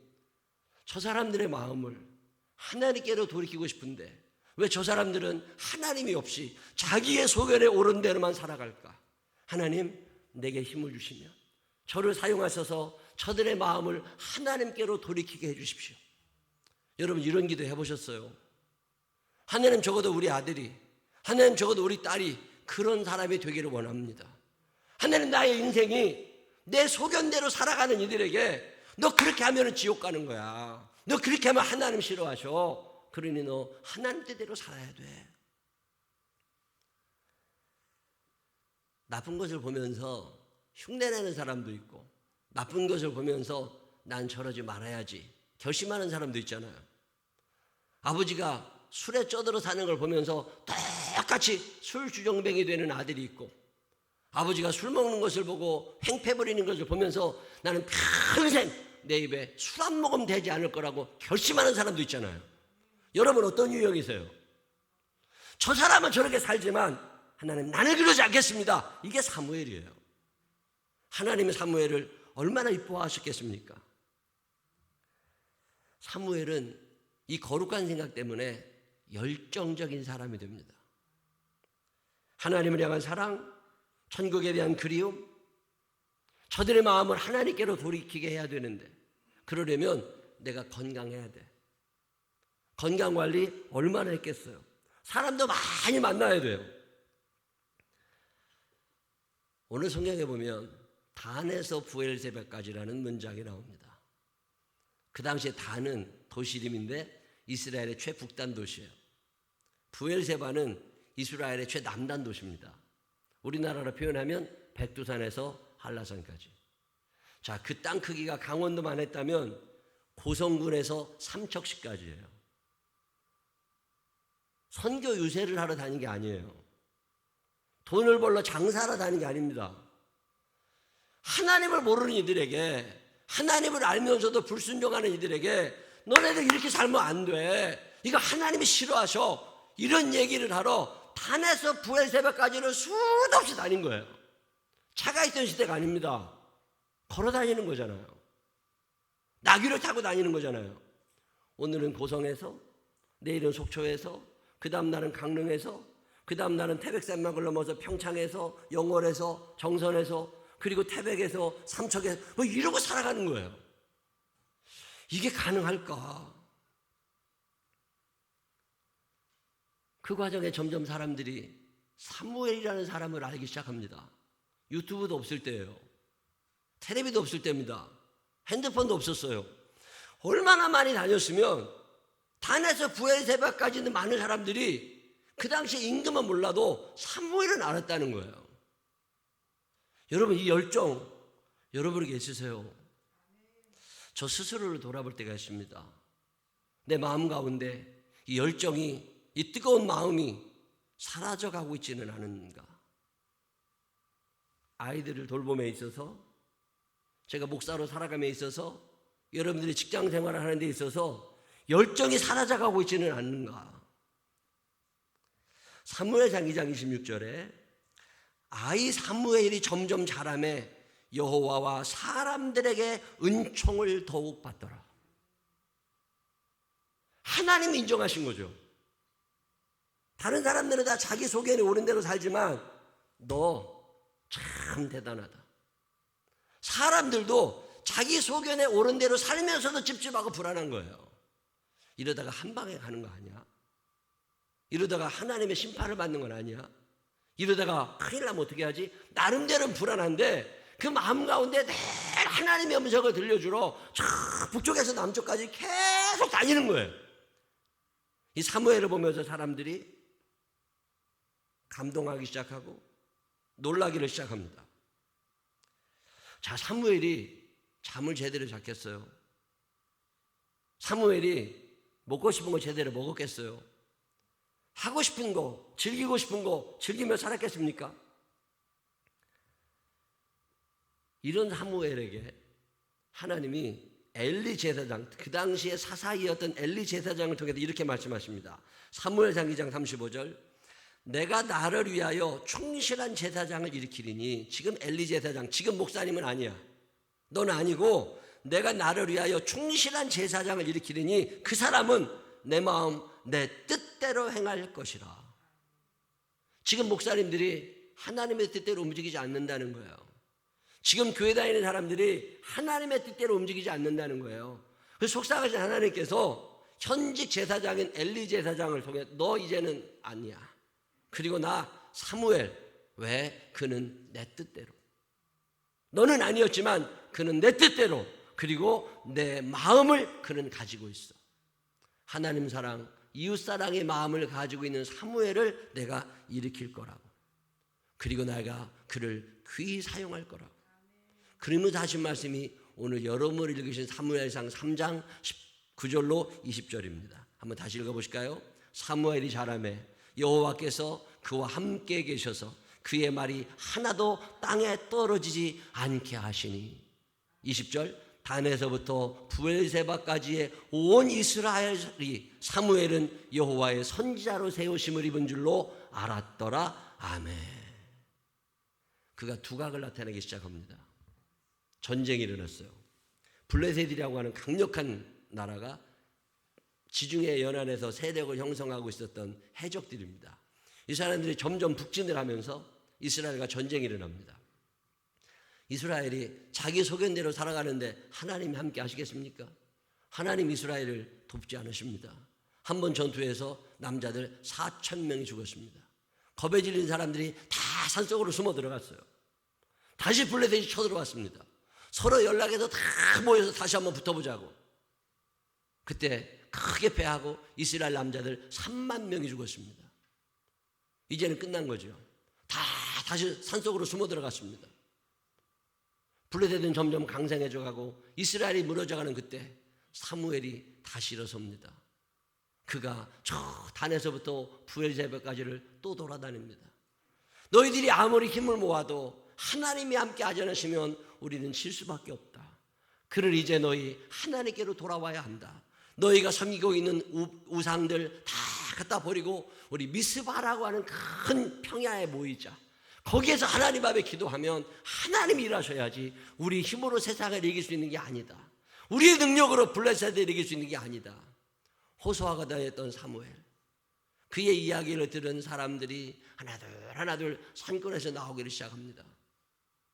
저 사람들의 마음을 하나님께로 돌이키고 싶은데 왜 저 사람들은 하나님이 없이 자기의 소견에 옳은 대로만 살아갈까? 하나님, 내게 힘을 주시면 저를 사용하셔서 저들의 마음을 하나님께로 돌이키게 해주십시오. 여러분 이런 기도 해보셨어요? 하나님 적어도 우리 아들이, 하나님 적어도 우리 딸이 그런 사람이 되기를 원합니다. 하나님 나의 인생이 내 소견대로 살아가는 이들에게 너 그렇게 하면 지옥 가는 거야. 너 그렇게 하면 하나님 싫어하셔. 그러니 너 하나님 뜻대로 살아야 돼. 나쁜 것을 보면서 흉내내는 사람도 있고 나쁜 것을 보면서 난 저러지 말아야지 결심하는 사람도 있잖아요. 아버지가 술에 쩌들어 사는 걸 보면서 똑같이 술주정뱅이 되는 아들이 있고, 아버지가 술 먹는 것을 보고 행패 부리는 것을 보면서 나는 평생 내 입에 술 안 먹으면 되지 않을 거라고 결심하는 사람도 있잖아요. 여러분 어떤 유형이세요? 저 사람은 저렇게 살지만 하나님 나는 그러지 않겠습니다. 이게 사무엘이에요. 하나님의 사무엘을 얼마나 이뻐하셨겠습니까? 사무엘은 이 거룩한 생각 때문에 열정적인 사람이 됩니다. 하나님을 향한 사랑, 천국에 대한 그리움, 저들의 마음을 하나님께로 돌이키게 해야 되는데, 그러려면 내가 건강해야 돼. 건강관리 얼마나 했겠어요? 사람도 많이 만나야 돼요. 오늘 성경에 보면 단에서 부엘세바까지라는 문장이 나옵니다. 그 당시에 단은 도시 이름인데 이스라엘의 최북단 도시예요. 부엘세바는 이스라엘의 최남단 도시입니다. 우리나라로 표현하면 백두산에서 한라산까지. 자, 그 땅 크기가 강원도만 했다면 고성군에서 삼척시까지예요. 선교 유세를 하러 다닌 게 아니에요. 돈을 벌러 장사하러 다닌 게 아닙니다. 하나님을 모르는 이들에게, 하나님을 알면서도 불순종하는 이들에게 너네들 이렇게 살면 안 돼, 이거 하나님이 싫어하셔, 이런 얘기를 하러 단에서 부엘세바까지는 수도 없이 다닌 거예요. 차가 있던 시대가 아닙니다. 걸어 다니는 거잖아요. 나귀를 타고 다니는 거잖아요. 오늘은 고성에서, 내일은 속초에서, 그 다음 날은 강릉에서, 그 다음 날은 태백산맥을 넘어서 평창에서, 영월에서, 정선에서, 그리고 태백에서, 삼척에서 뭐 이러고 살아가는 거예요. 이게 가능할까? 그 과정에 점점 사람들이 사무엘이라는 사람을 알기 시작합니다. 유튜브도 없을 때예요. 텔레비도 없을 때입니다. 핸드폰도 없었어요. 얼마나 많이 다녔으면 단에서 부엘세바까지는 많은 사람들이 그 당시 임금은 몰라도 사무엘은 알았다는 거예요. 여러분, 이 열정 여러분에게 있으세요? 저 스스로를 돌아볼 때가 있습니다. 내 마음 가운데 이 열정이, 이 뜨거운 마음이 사라져가고 있지는 않은가? 아이들을 돌봄에 있어서, 제가 목사로 살아감에 있어서, 여러분들이 직장 생활을 하는 데 있어서 열정이 사라져가고 있지는 않는가? 사무엘상 2장 26절에 아이 사무엘이 점점 자라매 여호와와 사람들에게 은총을 더욱 받더라. 하나님이 인정하신 거죠. 다른 사람들은 다 자기 소견이 옳은 대로 살지만 너 참 대단하다. 사람들도 자기 소견에 옳은 대로 살면서도 찝찝하고 불안한 거예요. 이러다가 한 방에 가는 거 아니야? 이러다가 하나님의 심판을 받는 건 아니야? 이러다가 큰일 나면 어떻게 하지? 나름대로는 불안한데 그 마음 가운데 늘 하나님의 음성을 들려주러 저 북쪽에서 남쪽까지 계속 다니는 거예요. 이 사무엘을 보면서 사람들이 감동하기 시작하고 놀라기를 시작합니다. 자, 사무엘이 잠을 제대로 잤겠어요? 사무엘이 먹고 싶은 거 제대로 먹었겠어요? 하고 싶은 거, 즐기고 싶은 거 즐기며 살았겠습니까? 이런 사무엘에게 하나님이 엘리 제사장, 그 당시에 사사이었던 엘리 제사장을 통해서 이렇게 말씀하십니다. 사무엘상 2장 35절, 내가 나를 위하여 충실한 제사장을 일으키리니, 지금 엘리 제사장, 지금 목사님은 아니야. 너는 아니고 내가 나를 위하여 충실한 제사장을 일으키리니 그 사람은 내 마음, 내 뜻대로 행할 것이라. 지금 목사님들이 하나님의 뜻대로 움직이지 않는다는 거예요. 지금 교회 다니는 사람들이 하나님의 뜻대로 움직이지 않는다는 거예요. 그래서 속상하신 하나님께서 현직 제사장인 엘리 제사장을 통해 너 이제는 아니야. 그리고 나 사무엘, 왜? 그는 내 뜻대로. 너는 아니었지만 그는 내 뜻대로, 그리고 내 마음을 그는 가지고 있어. 하나님 사랑, 이웃사랑의 마음을 가지고 있는 사무엘을 내가 일으킬 거라고. 그리고 내가 그를 귀히 사용할 거라고. 그러면서 하신 말씀이 오늘 여러분을 읽으신 사무엘상 3장 19절로 20절입니다. 한번 다시 읽어보실까요? 사무엘이 자라매 여호와께서 그와 함께 계셔서 그의 말이 하나도 땅에 떨어지지 않게 하시니 20절 단에서부터 브엘세바까지의 온 이스라엘이 사무엘은 여호와의 선지자로 세우심을 입은 줄로 알았더라. 아멘. 그가 두각을 나타내기 시작합니다. 전쟁이 일어났어요. 블레셋이라고 하는 강력한 나라가 지중해 연안에서 세력을 형성하고 있었던 해적들입니다. 이 사람들이 점점 북진을 하면서 이스라엘과 전쟁이 일어납니다. 이스라엘이 자기 소견대로 살아가는데 하나님이 함께 하시겠습니까? 하나님 이스라엘을 돕지 않으십니다. 한 번 전투에서 남자들 4,000명이 죽었습니다. 겁에 질린 사람들이 다 산속으로 숨어 들어갔어요. 다시 블레셋이 쳐들어왔습니다. 서로 연락해서 다 모여서 다시 한번 붙어보자고. 그때 크게 패하고 이스라엘 남자들 3만 명이 죽었습니다. 이제는 끝난 거죠. 다시 산속으로 숨어 들어갔습니다. 블레셋은 점점 강성해져 가고 이스라엘이 무너져가는 그때 사무엘이 다시 일어섭니다. 그가 저 단에서부터 브엘세바까지를 또 돌아다닙니다. 너희들이 아무리 힘을 모아도 하나님이 함께 하지 않으시면 우리는 질 수밖에 없다. 그를 이제 너희 하나님께로 돌아와야 한다. 너희가 섬기고 있는 우상들 다 갖다 버리고 우리 미스바라고 하는 큰 평야에 모이자. 거기에서 하나님 앞에 기도하면 하나님이 일하셔야지 우리 힘으로 세상을 이길 수 있는 게 아니다. 우리의 능력으로 블레셋을 이길 수 있는 게 아니다. 호소아가 다녔던 사무엘, 그의 이야기를 들은 사람들이 하나둘 산골에서 나오기를 시작합니다.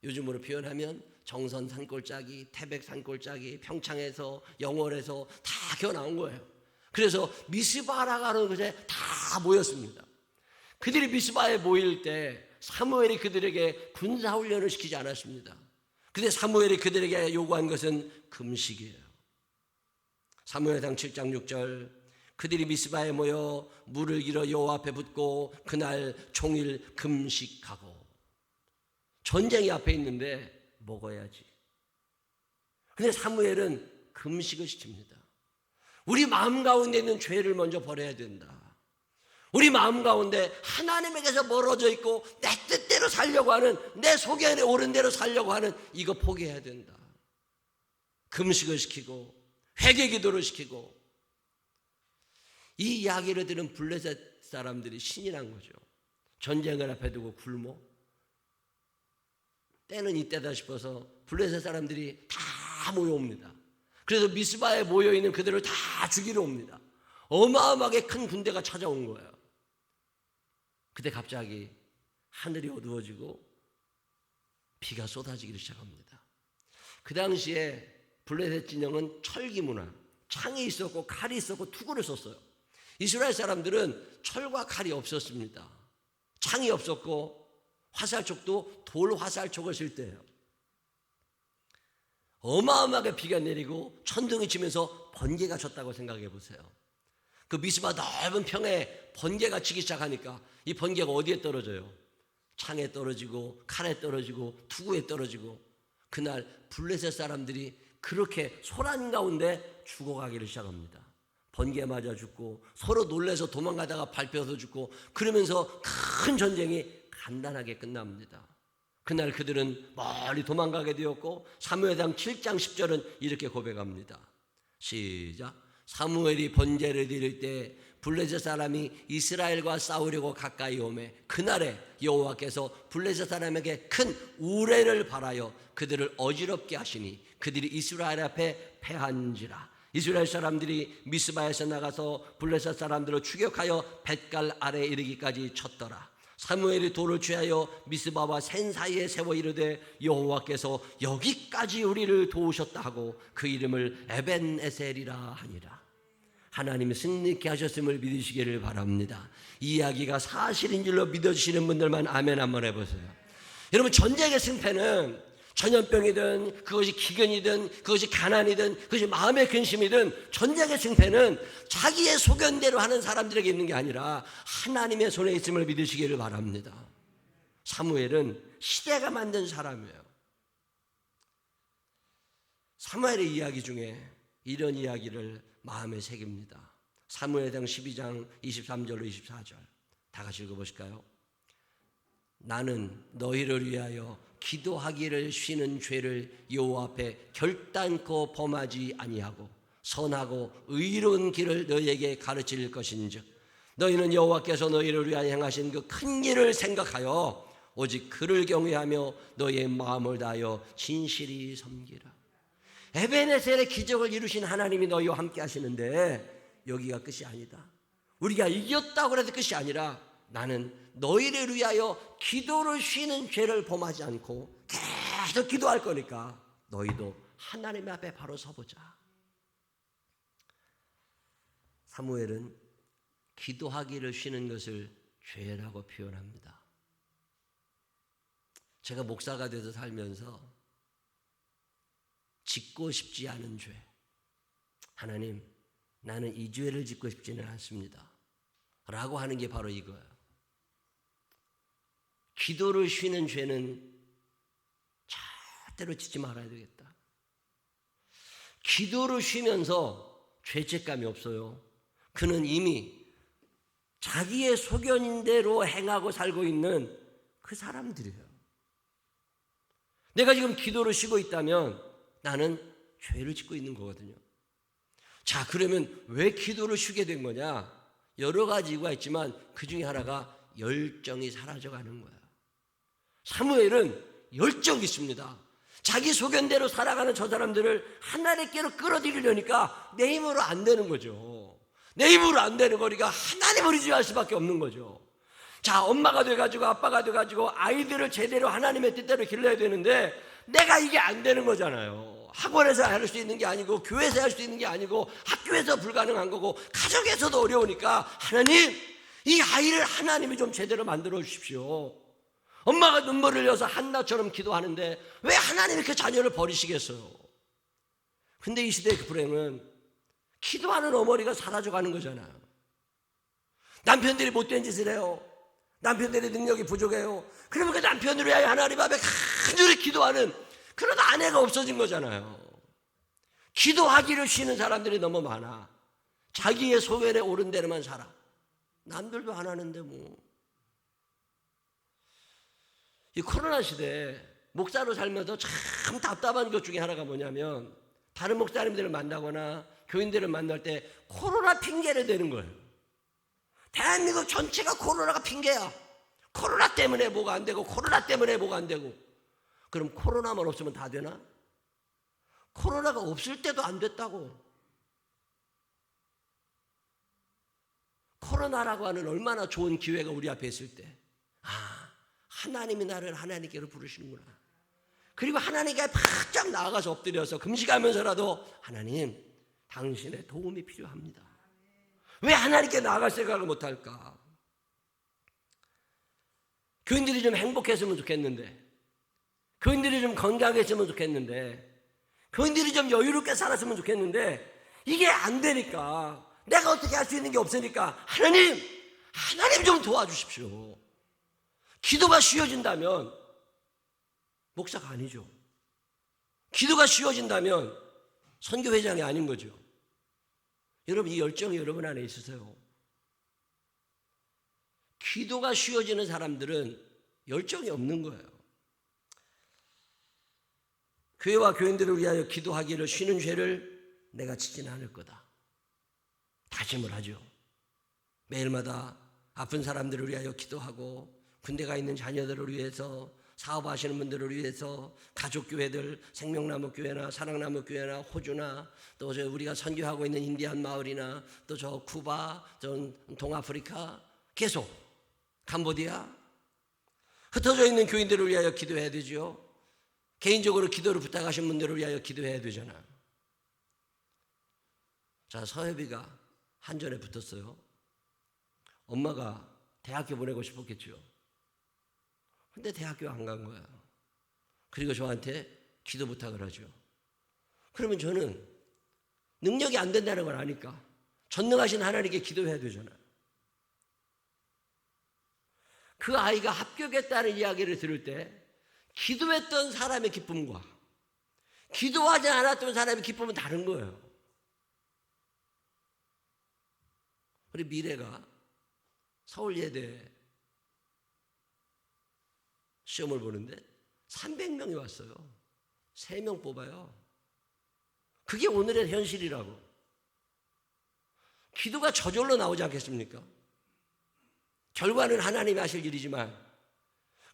요즘으로 표현하면 정선 산골짜기, 태백 산골짜기, 평창에서 영월에서 다 기어 나온 거예요. 그래서 미스바라고 하는 곳에 다 모였습니다. 그들이 미스바에 모일 때 사무엘이 그들에게 군사훈련을 시키지 않았습니다. 근데 사무엘이 그들에게 요구한 것은 금식이에요. 사무엘상 7장 6절 그들이 미스바에 모여 물을 길어 여호와 앞에 붓고 그날 종일 금식하고. 전쟁이 앞에 있는데 먹어야지. 근데 사무엘은 금식을 시킵니다. 우리 마음 가운데 있는 죄를 먼저 버려야 된다. 우리 마음 가운데 하나님에게서 멀어져 있고 내 뜻대로 살려고 하는, 내 소견에 오른 대로 살려고 하는 이거 포기해야 된다. 금식을 시키고 회개 기도를 시키고. 이 이야기를 들은 블레셋 사람들이 신이 난 거죠. 전쟁을 앞에 두고 굶어. 때는 이때다 싶어서 블레셋 사람들이 다 모여옵니다. 그래서 미스바에 모여있는 그들을 다 죽이러 옵니다. 어마어마하게 큰 군대가 찾아온 거예요. 그때 갑자기 하늘이 어두워지고 비가 쏟아지기 시작합니다. 그 당시에 블레셋 진영은 철기 문화, 창이 있었고 칼이 있었고 투구를 썼어요. 이스라엘 사람들은 철과 칼이 없었습니다. 창이 없었고 화살촉도 돌 화살촉을 쓸 때예요. 어마어마하게 비가 내리고 천둥이 치면서 번개가 쳤다고 생각해 보세요. 그 미스바 넓은 평에 번개가 치기 시작하니까 이 번개가 어디에 떨어져요? 창에 떨어지고 칼에 떨어지고 투구에 떨어지고. 그날 블레셋 사람들이 그렇게 소란 가운데 죽어가기를 시작합니다. 번개 맞아 죽고 서로 놀래서 도망가다가 밟혀서 죽고, 그러면서 큰 전쟁이 간단하게 끝납니다. 그날 그들은 멀리 도망가게 되었고 사무엘상 7장 10절은 이렇게 고백합니다. 시작. 사무엘이 번제를 드릴 때 블레셋 사람이 이스라엘과 싸우려고 가까이 오매 그날에 여호와께서 블레셋 사람에게 큰 우레를 발하여 그들을 어지럽게 하시니 그들이 이스라엘 앞에 패한지라. 이스라엘 사람들이 미스바에서 나가서 블레셋 사람들을 추격하여 벳갈 아래에 이르기까지 쳤더라. 사무엘이 돌을 취하여 미스바와 센 사이에 세워 이르되 여호와께서 여기까지 우리를 도우셨다 하고 그 이름을 에벤에셀이라 하니라. 하나님이 승리케 하셨음을 믿으시기를 바랍니다. 이 이야기가 사실인 줄로 믿어주시는 분들만 아멘 한번 해보세요. 여러분, 전쟁의 승패는 전염병이든 그것이 기근이든 그것이 가난이든 그것이 마음의 근심이든 전쟁의 승패는 자기의 소견대로 하는 사람들에게 있는 게 아니라 하나님의 손에 있음을 믿으시기를 바랍니다. 사무엘은 시대가 만든 사람이에요. 사무엘의 이야기 중에 이런 이야기를 마음에 새깁니다. 사무엘상 12장 23절로 24절 다 같이 읽어보실까요? 나는 너희를 위하여 기도하기를 쉬는 죄를 여호와 앞에 결단코 범하지 아니하고 선하고 의로운 길을 너희에게 가르칠 것인즉 너희는 여호와께서 너희를 위하여 행하신 그 큰 일을 생각하여 오직 그를 경외하며 너희의 마음을 다하여 진실히 섬기라. 에베네셀의 기적을 이루신 하나님이 너희와 함께 하시는데 여기가 끝이 아니다. 우리가 이겼다고 해서 끝이 아니라 나는 너희를 위하여 기도를 쉬는 죄를 범하지 않고 계속 기도할 거니까 너희도 하나님 앞에 바로 서보자. 사무엘은 기도하기를 쉬는 것을 죄라고 표현합니다. 제가 목사가 돼서 살면서 짓고 싶지 않은 죄, 하나님 나는 이 죄를 짓고 싶지는 않습니다 라고 하는 게 바로 이거예요. 기도를 쉬는 죄는 절대로 짓지 말아야 되겠다. 기도를 쉬면서 죄책감이 없어요. 그는 이미 자기의 소견대로 행하고 살고 있는 그 사람들이에요. 내가 지금 기도를 쉬고 있다면 나는 죄를 짓고 있는 거거든요. 자, 그러면 왜 기도를 쉬게 된 거냐? 여러 가지 이유가 있지만 그 중에 하나가 열정이 사라져가는 거야. 사무엘은 열정이 있습니다. 자기 소견대로 살아가는 저 사람들을 하나님께로 끌어들이려니까 내 힘으로 안 되는 거죠. 내 힘으로 안 되는 거니까 하나님을 의지할 수밖에 없는 거죠. 자, 엄마가 돼가지고 아빠가 돼가지고 아이들을 제대로 하나님의 뜻대로 길러야 되는데 내가 이게 안 되는 거잖아요. 학원에서 할 수 있는 게 아니고 교회에서 할 수 있는 게 아니고 학교에서 불가능한 거고 가정에서도 어려우니까 하나님, 이 아이를 하나님이 좀 제대로 만들어 주십시오. 엄마가 눈물을 흘려서 한나처럼 기도하는데 왜 하나님이 그 자녀를 버리시겠어요? 근데 이 시대의 그 불행은 기도하는 어머니가 사라져가는 거잖아요. 남편들이 못된 짓을 해요. 남편들의 능력이 부족해요. 그러면 그 남편을 위하여 하나님 앞에 간절히 기도하는 그런 아내가 없어진 거잖아요. 기도하기를 쉬는 사람들이 너무 많아. 자기의 소견에 옳은 대로만 살아. 남들도 안 하는데 뭐. 이 코로나 시대에 목사로 살면서 참 답답한 것 중에 하나가 뭐냐면 다른 목사님들을 만나거나 교인들을 만날 때 코로나 핑계를 대는 거예요. 대한민국 전체가 코로나가 핑계야. 코로나 때문에 뭐가 안 되고 코로나 때문에 뭐가 안 되고. 그럼 코로나만 없으면 다 되나? 코로나가 없을 때도 안 됐다고. 코로나라고 하는 얼마나 좋은 기회가 우리 앞에 있을 때 하나님이 나를 하나님께로 부르시는구나. 그리고 하나님께 바짝 나아가서 엎드려서 금식하면서라도 하나님, 당신의 도움이 필요합니다. 왜 하나님께 나아갈 생각을 못할까? 교인들이 좀 행복했으면 좋겠는데, 교인들이 좀 건강했으면 좋겠는데, 교인들이 좀 여유롭게 살았으면 좋겠는데 이게 안 되니까 내가 어떻게 할 수 있는 게 없으니까 하나님 좀 도와주십시오. 기도가 쉬워진다면 목사가 아니죠. 기도가 쉬워진다면 선교회장이 아닌 거죠. 여러분, 이 열정이 여러분 안에 있으세요? 기도가 쉬워지는 사람들은 열정이 없는 거예요. 교회와 교인들을 위하여 기도하기를 쉬는 죄를 내가 짓지는 않을 거다. 다짐을 하죠. 매일마다 아픈 사람들을 위하여 기도하고 군대 가 있는 자녀들을 위해서, 사업하시는 분들을 위해서, 가족교회들, 생명나무교회나 사랑나무교회나 호주나 또 저 우리가 선교하고 있는 인디안 마을이나 또 저 쿠바, 저 동아프리카, 계속 캄보디아 흩어져 있는 교인들을 위하여 기도해야 되죠. 개인적으로 기도를 부탁하신 분들을 위하여 기도해야 되잖아요. 자, 서혜비가 한전에 붙었어요. 엄마가 대학교 보내고 싶었겠죠. 근데 대학교 안 간 거예요. 그리고 저한테 기도 부탁을 하죠. 그러면 저는 능력이 안 된다는 걸 아니까 전능하신 하나님께 기도해야 되잖아요. 그 아이가 합격했다는 이야기를 들을 때 기도했던 사람의 기쁨과 기도하지 않았던 사람의 기쁨은 다른 거예요. 그리고 미래가 서울예대 시험을 보는데 300명이 왔어요. 3명 뽑아요. 그게 오늘의 현실이라고. 기도가 저절로 나오지 않겠습니까? 결과는 하나님이 하실 일이지만,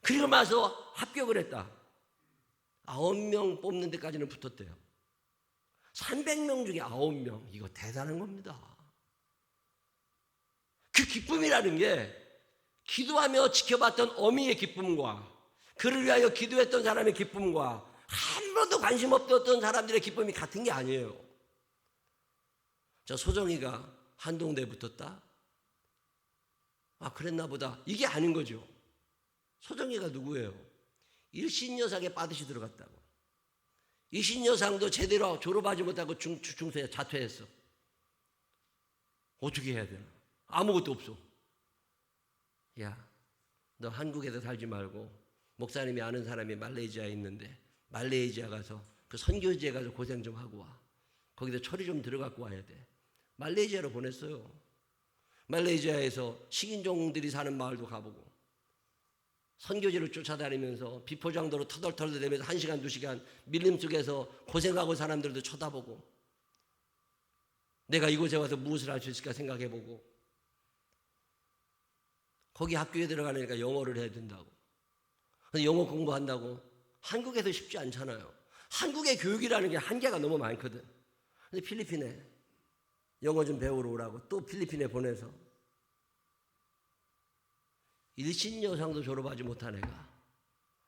그리고 나서 합격을 했다. 9명 뽑는 데까지는 붙었대요. 300명 중에 9명. 이거 대단한 겁니다. 그 기쁨이라는 게 기도하며 지켜봤던 어미의 기쁨과 그를 위하여 기도했던 사람의 기쁨과 한 번도 관심 없었던 사람들의 기쁨이 같은 게 아니에요. 저 소정이가 한동대에 붙었다? 아, 그랬나 보다. 이게 아닌 거죠. 소정이가 누구예요? 일신여상에 빠듯이 들어갔다고. 일신여상도 제대로 졸업하지 못하고 중소에 자퇴했어. 어떻게 해야 되나? 아무것도 없어. 야, 너 한국에서 살지 말고 목사님이 아는 사람이 말레이시아에 있는데 말레이시아 가서 그 선교지에 가서 고생 좀 하고 와. 거기서 철이 좀 들어갖고 와야 돼. 말레이시아로 보냈어요. 말레이시아에서 식인종들이 사는 마을도 가보고 선교지를 쫓아다니면서 비포장도로 터덜터덜대면서 1시간 2시간 밀림 속에서 고생하고 사람들도 쳐다보고 내가 이곳에 와서 무엇을 할 수 있을까 생각해보고 거기 학교에 들어가니까 영어를 해야 된다고. 근데 영어 공부한다고 한국에서 쉽지 않잖아요. 한국의 교육이라는 게 한계가 너무 많거든. 근데 필리핀에 영어 좀 배우러 오라고 또 필리핀에 보내서 일신여상도 졸업하지 못한 애가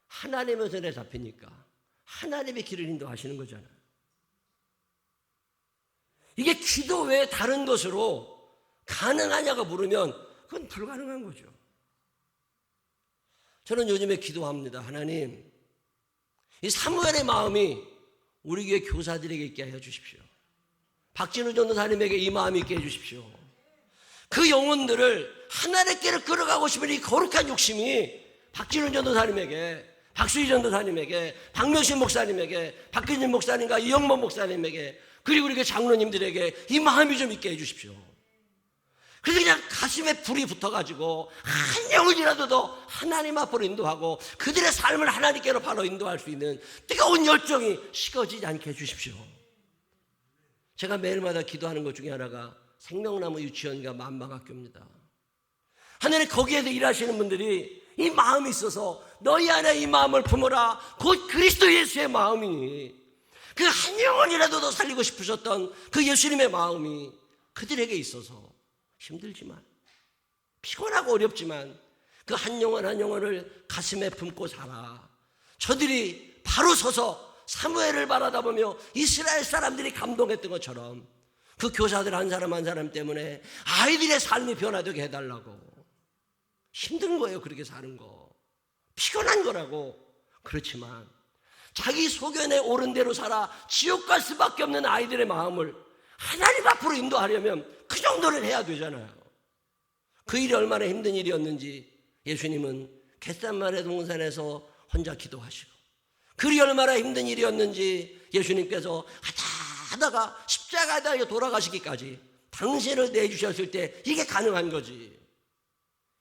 하나님의 손에 잡히니까 하나님의 길을 인도하시는 거잖아요. 이게 기도 외에 다른 것으로 가능하냐고 물으면 그건 불가능한 거죠. 저는 요즘에 기도합니다. 하나님, 이 사무엘의 마음이 우리 교회 교사들에게 있게 하여 주십시오. 박진우 전도사님에게 이 마음이 있게 해주십시오. 그 영혼들을 하나님께로 끌어가고 싶은 이 거룩한 욕심이 박진우 전도사님에게, 박수희 전도사님에게, 박명신 목사님에게, 박근진 목사님과 이영모 목사님에게, 그리고 우리 그 장로님들에게 이 마음이 좀 있게 해주십시오. 그래서 그냥 가슴에 불이 붙어가지고 한 영혼이라도 더 하나님 앞으로 인도하고 그들의 삶을 하나님께로 바로 인도할 수 있는 뜨거운 열정이 식어지지 않게 해주십시오. 제가 매일마다 기도하는 것 중에 하나가 생명나무 유치원과 만방학교입니다. 하나님 거기에서 일하시는 분들이 이 마음이 있어서 너희 안에 이 마음을 품어라. 곧 그리스도 예수의 마음이니 그 한 영혼이라도 더 살리고 싶으셨던 그 예수님의 마음이 그들에게 있어서 힘들지만 피곤하고 어렵지만 그 한 영혼 한 영혼을 가슴에 품고 살아. 저들이 바로 서서 사무엘을 바라다보며 이스라엘 사람들이 감동했던 것처럼 그 교사들 한 사람 한 사람 때문에 아이들의 삶이 변화되게 해달라고. 힘든 거예요. 그렇게 사는 거 피곤한 거라고. 그렇지만 자기 소견에 옳은 대로 살아 지옥 갈 수밖에 없는 아이들의 마음을 하나님 앞으로 인도하려면 그 정도는 해야 되잖아요. 그 일이 얼마나 힘든 일이었는지 예수님은 겟세마네 동산에서 혼자 기도하시고, 그 일이 얼마나 힘든 일이었는지 예수님께서 하다가 십자가에 돌아가시기까지 당신을 내주셨을 때 이게 가능한 거지.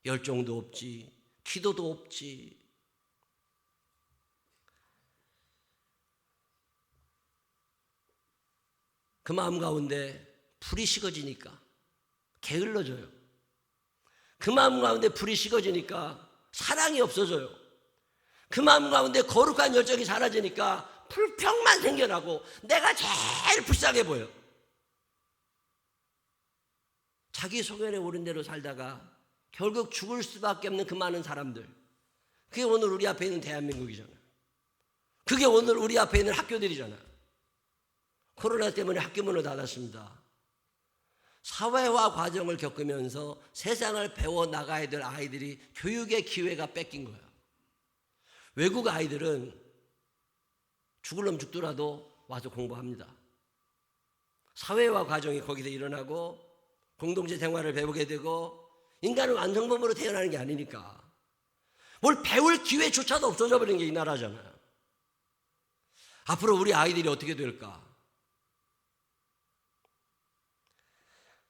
열정도 없지, 기도도 없지. 그 마음 가운데 불이 식어지니까 게을러져요. 그 마음 가운데 불이 식어지니까 사랑이 없어져요. 그 마음 가운데 거룩한 열정이 사라지니까 불평만 생겨나고 내가 제일 불쌍해 보여. 자기 소견에 옳은 대로 살다가 결국 죽을 수밖에 없는 그 많은 사람들, 그게 오늘 우리 앞에 있는 대한민국이잖아요. 그게 오늘 우리 앞에 있는 학교들이잖아요. 코로나 때문에 학교 문을 닫았습니다. 사회화 과정을 겪으면서 세상을 배워나가야 될 아이들이 교육의 기회가 뺏긴 거예요. 외국 아이들은 죽을 놈 죽더라도 와서 공부합니다. 사회화 과정이 거기서 일어나고 공동체 생활을 배우게 되고 인간은 완성범으로 태어나는 게 아니니까 뭘 배울 기회조차도 없어져 버린 게 이 나라잖아요. 앞으로 우리 아이들이 어떻게 될까?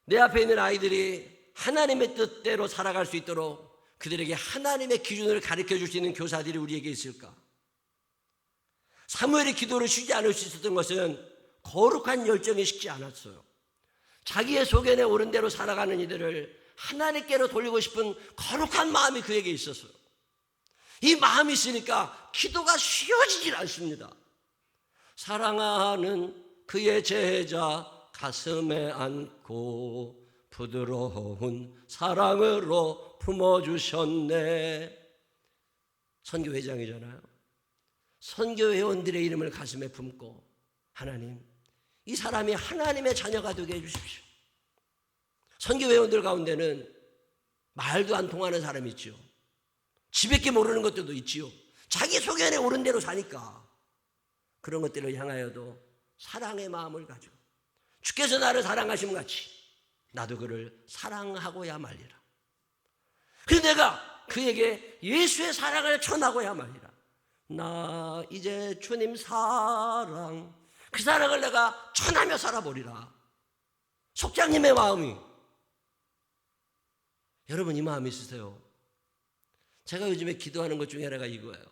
내 앞에 있는 아이들이 하나님의 뜻대로 살아갈 수 있도록 그들에게 하나님의 기준을 가르쳐 줄 수 있는 교사들이 우리에게 있을까? 사무엘이 기도를 쉬지 않을 수 있었던 것은 거룩한 열정이 식지 않았어요. 자기의 소견에 옳은 대로 살아가는 이들을 하나님께로 돌리고 싶은 거룩한 마음이 그에게 있었어요. 이 마음이 있으니까 기도가 쉬워지질 않습니다. 사랑하는 그의 제자 가슴에 안고 부드러운 사랑으로 품어주셨네. 선교회장이잖아요. 선교회원들의 이름을 가슴에 품고 하나님, 이 사람이 하나님의 자녀가 되게 해주십시오. 선교회원들 가운데는 말도 안 통하는 사람이 있죠. 지밖에 모르는 것들도 있지요. 자기 소견에 옳은 대로 사니까 그런 것들을 향하여도 사랑의 마음을 가지고 주께서 나를 사랑하심 같이 나도 그를 사랑하고야 말리라. 그래서 내가 그에게 예수의 사랑을 전하고야 말리라. 나 이제 주님 사랑, 그 사랑을 내가 전하며 살아보리라. 속장님의 마음이, 여러분 이 마음이 있으세요? 제가 요즘에 기도하는 것 중에 하나가 이거예요.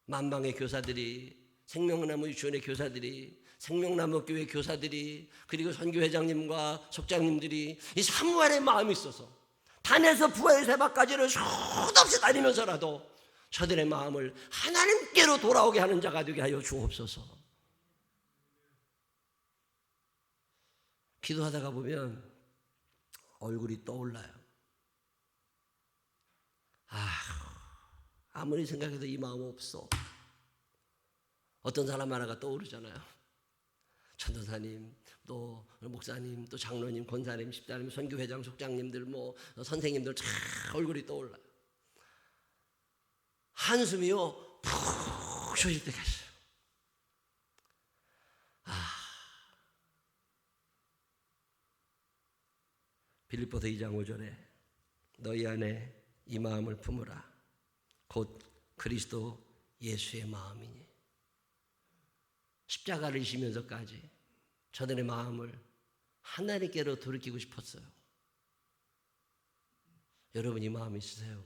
만방의 교사들이, 생명나무 유치원의 교사들이, 생명나무 교회 교사들이, 그리고 선교회장님과 속장님들이 이 사무엘의 마음이 있어서 단에서 부활 세바까지를 수없이 다니면서라도 저들의 마음을 하나님께로 돌아오게 하는 자가 되게 하여 주옵소서. 기도하다가 보면 얼굴이 떠올라요. 아무리 생각해도 이 마음 없어. 어떤 사람 하나가 떠오르잖아요. 전도사님, 또 목사님, 또 장로님, 권사님, 집사님, 선교회장, 속장님들, 선생님들 참 얼굴이 떠올라요. 한숨이요 푹 쉬어질 때가 있어요. 빌립보서 2장 5절에 너희 안에 이 마음을 품으라. 곧 그리스도 예수의 마음이니. 십자가를 지면서까지 저들의 마음을 하나님께로 돌이키고 싶었어요. 여러분 이 마음이 있으세요?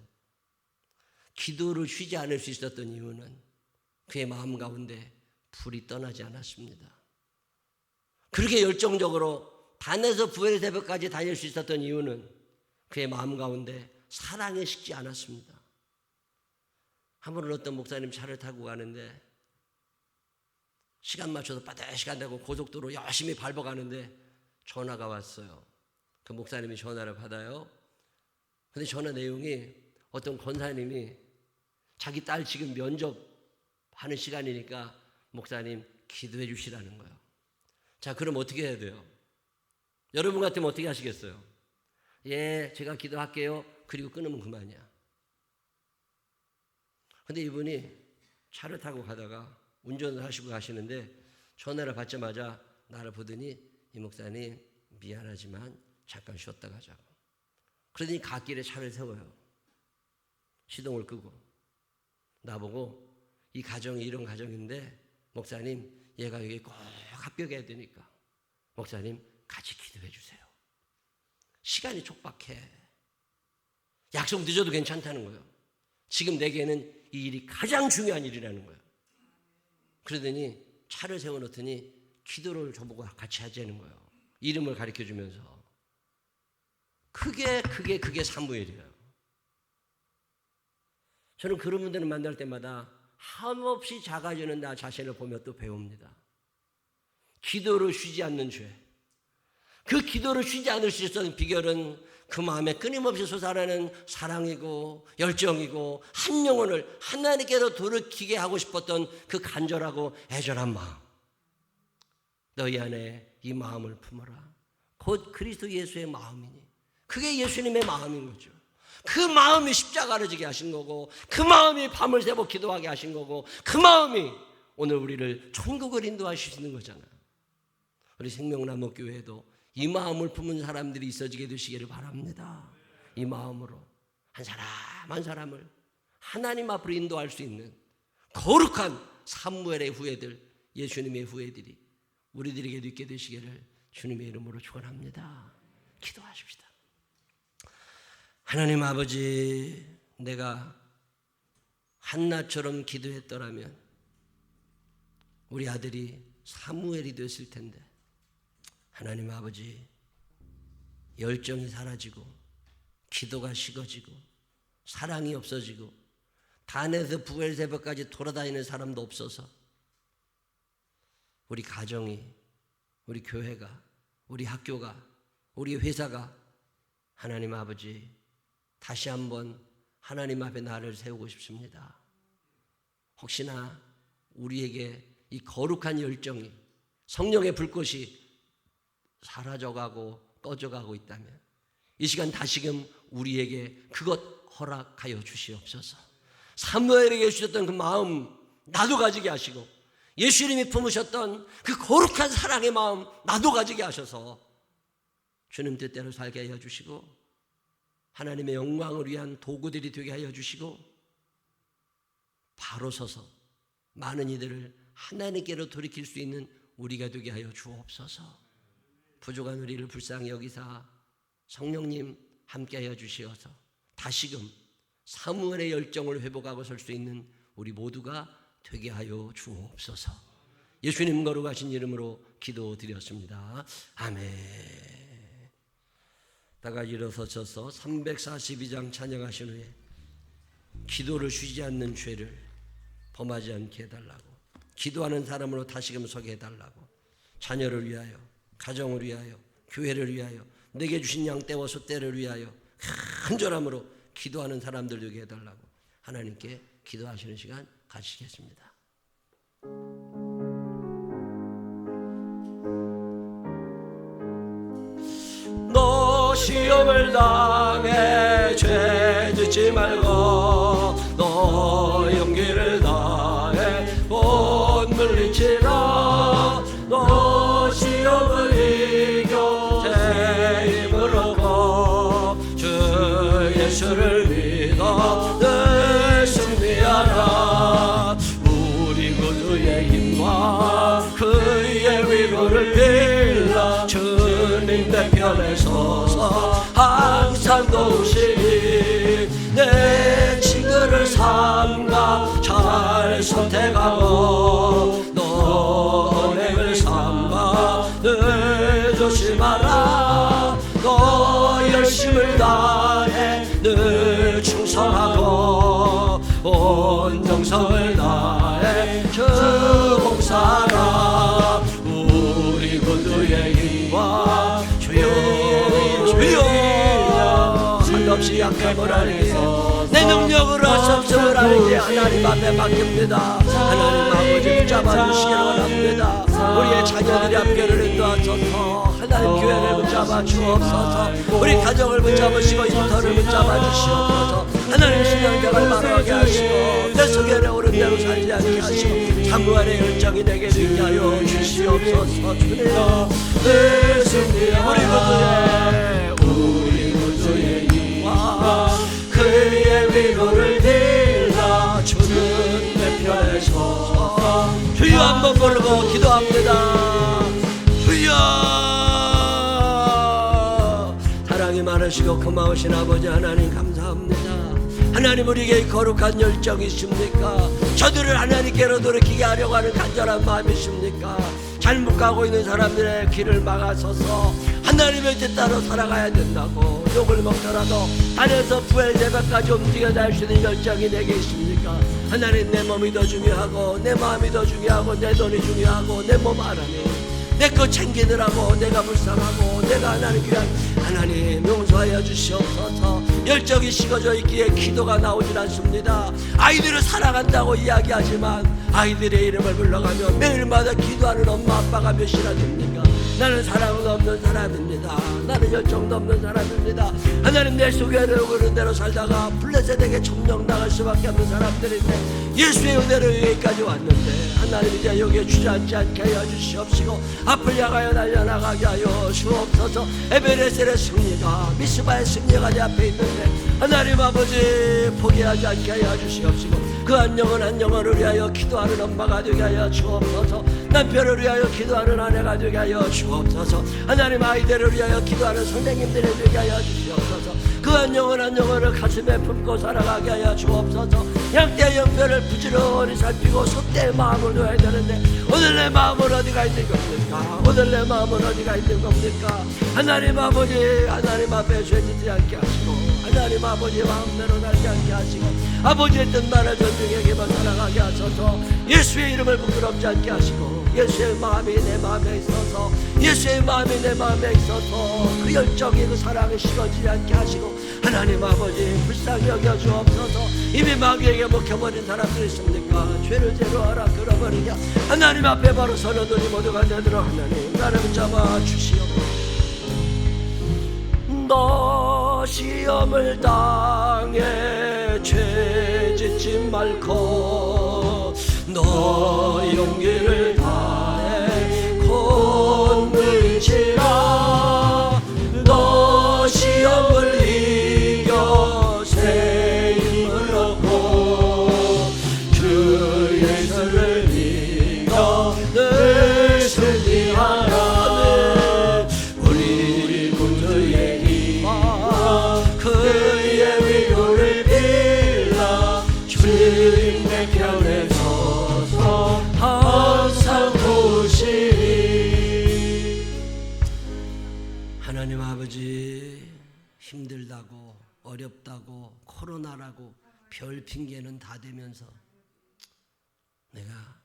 기도를 쉬지 않을 수 있었던 이유는 그의 마음 가운데 불이 떠나지 않았습니다. 그렇게 열정적으로 단에서 부활의 새벽까지 다닐 수 있었던 이유는 그의 마음 가운데 사랑에 식지 않았습니다. 한 번은 어떤 목사님 차를 타고 가는데 시간 맞춰서 빠듯이 간다고 고속도로 열심히 밟아가는데 전화가 왔어요. 그 목사님이 전화를 받아요. 근데 전화 내용이 어떤 권사님이 자기 딸 지금 면접하는 시간이니까 목사님 기도해 주시라는 거예요. 자, 그럼 어떻게 해야 돼요? 여러분 같으면 어떻게 하시겠어요? 예, 제가 기도할게요. 그리고 끊으면 그만이야. 근데 이분이 차를 타고 가다가 운전을 하시고 가시는데 전화를 받자마자 나를 보더니 이 목사님 미안하지만 잠깐 쉬었다 가자고. 그러더니 갓길에 차를 세워요. 시동을 끄고 나보고 이 가정이 이런 가정인데 목사님 얘가 여기 꼭 합격해야 되니까 목사님 같이 기도해 주세요. 시간이 촉박해. 약속 늦어도 괜찮다는 거예요. 지금 내게는 이 일이 가장 중요한 일이라는 거예요. 그러더니 차를 세워놓더니 기도를 저보고 같이 하자는 거예요. 이름을 가르쳐주면서. 그게 사무엘이에요. 저는 그런 분들을 만날 때마다 한없이 작아지는 나 자신을 보며 또 배웁니다. 기도를 쉬지 않는 죄. 그 기도를 쉬지 않을 수 있었던 비결은 그 마음에 끊임없이 솟아나는 사랑이고 열정이고 한 영혼을 하나님께로 돌이키게 하고 싶었던 그 간절하고 애절한 마음. 너희 안에 이 마음을 품어라. 곧 그리스도 예수의 마음이니. 그게 예수님의 마음인 거죠. 그 마음이 십자가를 지게 하신 거고 그 마음이 밤을 새고 기도하게 하신 거고 그 마음이 오늘 우리를 천국을 인도하실 수 있는 거잖아요. 우리 생명나무 교회에도 이 마음을 품은 사람들이 있어지게 되시기를 바랍니다. 이 마음으로 한 사람 한 사람을 하나님 앞으로 인도할 수 있는 거룩한 사무엘의 후예들, 예수님의 후예들이 우리들에게도 있게 되시기를 주님의 이름으로 축원합니다. 기도하십시다. 하나님 아버지, 내가 한나처럼 기도했더라면 우리 아들이 사무엘이 됐을 텐데, 하나님 아버지, 열정이 사라지고 기도가 식어지고 사랑이 없어지고 단에서 부엘세바까지 돌아다니는 사람도 없어서 우리 가정이, 우리 교회가, 우리 학교가, 우리 회사가 하나님 아버지 다시 한번 하나님 앞에 나를 세우고 싶습니다. 혹시나 우리에게 이 거룩한 열정이, 성령의 불꽃이 사라져가고 꺼져가고 있다면 이 시간 다시금 우리에게 그것 허락하여 주시옵소서. 사무엘에게 주셨던 그 마음 나도 가지게 하시고, 예수님이 품으셨던 그 거룩한 사랑의 마음 나도 가지게 하셔서 주님 뜻대로 살게 하여 주시고, 하나님의 영광을 위한 도구들이 되게 하여 주시고, 바로 서서 많은 이들을 하나님께로 돌이킬 수 있는 우리가 되게 하여 주옵소서. 부족한 우리를 불쌍히 여기사 성령님 함께 하여 주시어서 다시금 사무엘의 열정을 회복하고 설 수 있는 우리 모두가 되게 하여 주옵소서. 예수님 거룩하신 이름으로 기도드렸습니다. 아멘. 다가 일어서셔서 342장 찬양하신 후에 기도를 쉬지 않는 죄를 범하지 않게 해달라고, 기도하는 사람으로 다시금 서게 해달라고, 자녀를 위하여, 가정을 위하여, 교회를 위하여, 내게 주신 양떼와 소떼를 위하여 간절함으로 기도하는 사람들 되게 해달라고 하나님께 기도하시는 시간 가지시겠습니다. 너 시험을 당해 죄 짓지 말고, 너 용기를 다해 못 물리치라. 너 시험을 이겨 새 힘을 얻고 주 예수를 믿어 늘 승리하라. 우리 구주의 힘과 그의 위로를 빌라. 주님 내 편에 서서 항상 도우시니 내 친구를 삼가 잘 선택하고 너 은행을 삼가 늘 조심하라. 너 열심을 다해 늘 충성하고 온 정성을 다해 주 봉사하라. 우리 구주의 힘과 주여 한없이 약함을 알게 내 능력으로 할 수 없음을 알게 하나님 앞에 맡깁니다. 하나님 아버지 붙잡아 주시기를 원합니다. 우리의 자녀들이 앞길을 인도하소서. 하나님 교회를 붙잡아 주옵소서. 우리 가정을 붙잡으시고 인터를 붙잡아 주시옵소서. 하나님 신앙생활을 바로하게 하시고 내 속에 오른 대로 살지 않게 하시고 사무엘의 열정이 내게 되게 하여 주시옵소서. 주님 늘 승리하라. 우리 구주의 힘과 그의 위로를 빌라. 주는 내 편에 서서 주여 한번 부르고 기도합니다. 주여. 사랑이 많으시고 고마우신 아버지 하나님 감사합니다. 하나님 우리에게 거룩한 열정이 있습니까? 저들을 하나님께로 돌이키게 하려고 하는 간절한 마음이 있습니까? 잘못 가고 있는 사람들의 길을 막아서서 하나님의 뜻 따로 살아가야 된다고, 욕을 먹더라도 단에서 부엘세바까지 움직여 날 수 있는 열정이 내게 있습니까? 하나님 내 몸이 더 중요하고 내 마음이 더 중요하고 내 돈이 중요하고 내 몸 하나님 내 거 챙기느라고 내가 불쌍하고 내가 하나님 귀한 하나님 용서하여 주시옵소서. 열정이 식어져 있기에 기도가 나오질 않습니다. 아이들을 사랑한다고 이야기하지만 아이들의 이름을 불러가며 매일마다 기도하는 엄마 아빠가 몇이나 됩니까? 나는 사랑은 없는 사람입니다. 나는 열정도 없는 사람입니다. 하나님 내 속에 오르는 대로 살다가 블레셋에게 점령당할 수밖에 없는 사람들인데 예수의 은혜로 여기까지 왔는데 하나님 이제 여기에 주저앉지 않게 하여 주시옵시고 앞을 향하여 달려나가게 하여 주옵소서. 에베레셀의 승리가 미스바의 승리가 내 앞에 있는데 하나님 아버지 포기하지 않게 하여 주시옵시고 그 한 영혼 한 영혼을 위하여 기도하는 엄마가 되게 하여 주옵소서. 남편을 위하여 기도하는 아내가 되게 하여 주옵소서. 하나님 아이들을 위하여 기도하는 선생님들이 되게 하여 주시옵소서. 그 그한 영원한 영혼을 가슴에 품고 살아가게 하여 주옵소서. 양떼의 형편을 부지런히 살피고 속대의 마음을 놓아야 되는데 오늘 내 마음은 어디가 있는 겁니까? 오늘 내 마음은 어디가 있는 겁니까? 하나님 아버지, 하나님 앞에 죄짓지 않게 하시고 하나님 아버지 마음대로 살지 않게 하시고 아버지의 뜻만을 전중에게만 살아가게 하셔서 예수의 이름을 부끄럽지 않게 하시고 예수의 마음이 내 마음에 있어서 예수의 마음이 내 마음에 있어서 그 열정이 그 사랑이 식어지지 않게 하시고 하나님 아버지 불쌍히 여겨 주옵소서. 이미 마귀에게 먹혀버린 사람들이 있습니까? 죄를 제로하라 끌어버리냐. 하나님 앞에 바로 서는 우리 모두가 되도록 하나님 나를 붙잡아 주시옵소서. 너 시험을 당해 죄짓지 말고 너 용기를 다해 건물지라. 너 시험을 이겨 새 힘을 얻고 주 예수를 믿어 늘 승리하라. 우리 구주의 힘과 그의 위로를 빌라. 주님 내 편에 서서 항상 보시리. 하나님 아버지, 힘들다고 어렵다고 코로나라고 별 핑계는 다 대면서 내가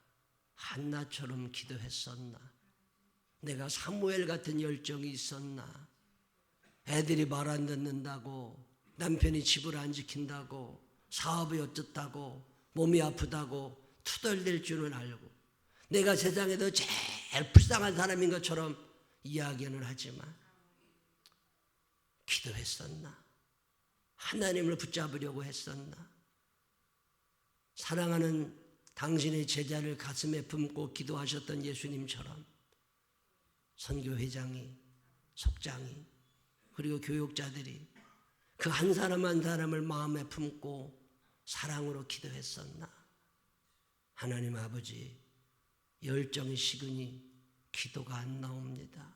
한나처럼 기도했었나? 내가 사무엘 같은 열정이 있었나? 애들이 말 안 듣는다고, 남편이 집을 안 지킨다고, 사업이 어쩌다고, 몸이 아프다고 투덜댈 줄은 알고 내가 세상에서 제일 불쌍한 사람인 것처럼 이야기는 하지만 기도했었나? 하나님을 붙잡으려고 했었나? 사랑하는 당신의 제자를 가슴에 품고 기도하셨던 예수님처럼 선교회장이, 속장이, 그리고 교육자들이 그 한 사람 한 사람을 마음에 품고 사랑으로 기도했었나? 하나님 아버지, 열정이 식으니 기도가 안 나옵니다.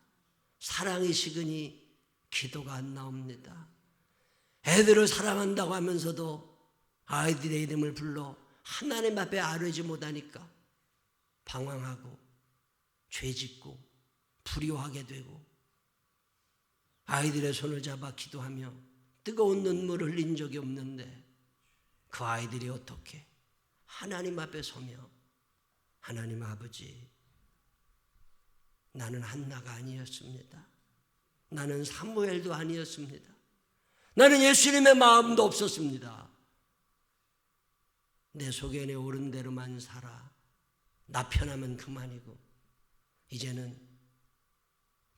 사랑이 식으니 기도가 안 나옵니다. 애들을 사랑한다고 하면서도 아이들의 이름을 불러 하나님 앞에 아뢰지 못하니까 방황하고 죄짓고 불효하게 되고 아이들의 손을 잡아 기도하며 뜨거운 눈물을 흘린 적이 없는데 그 아이들이 어떻게 하나님 앞에 서며 하나님 아버지, 나는 한나가 아니었습니다. 나는 사무엘도 아니었습니다. 나는 예수님의 마음도 없었습니다. 내 소견에 오른 대로만 살아 나 편하면 그만이고 이제는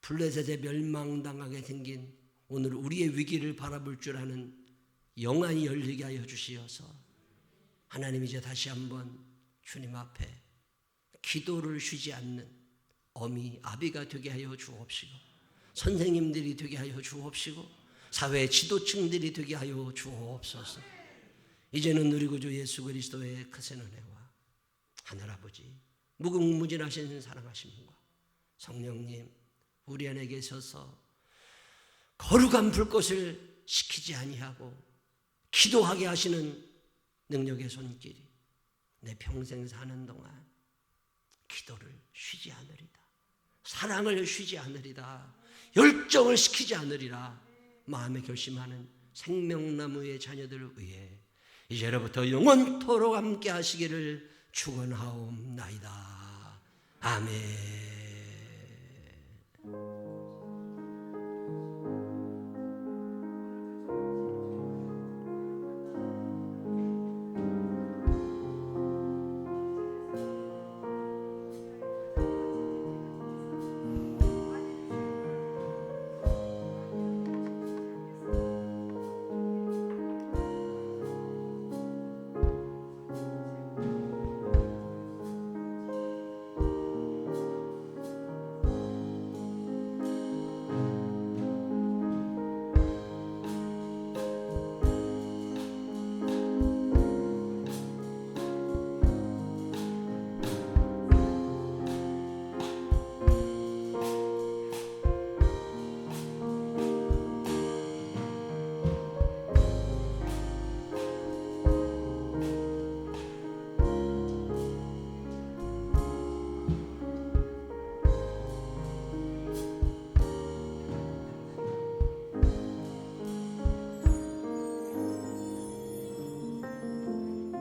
블레셋에 멸망당하게 생긴 오늘 우리의 위기를 바라볼 줄 아는 영안이 열리게 하여 주시어서 하나님 이제 다시 한번 주님 앞에 기도를 쉬지 않는 어미, 아비가 되게 하여 주옵시고 선생님들이 되게 하여 주옵시고 사회 지도층들이 되게 하여 주옵소서. 이제는 우리 구주 예수 그리스도의 크신 은혜와 하늘아버지 무궁무진하신 사랑하심과 성령님 우리 안에 계셔서 거룩한 불꽃을 식히지 아니하고 기도하게 하시는 능력의 손길이 내 평생 사는 동안 기도를 쉬지 않으리다, 사랑을 쉬지 않으리다, 열정을 식히지 않으리라 마음에 결심하는 생명나무의 자녀들을 위해 이제로부터 영원토록 함께 하시기를 축원하옵나이다. 아멘.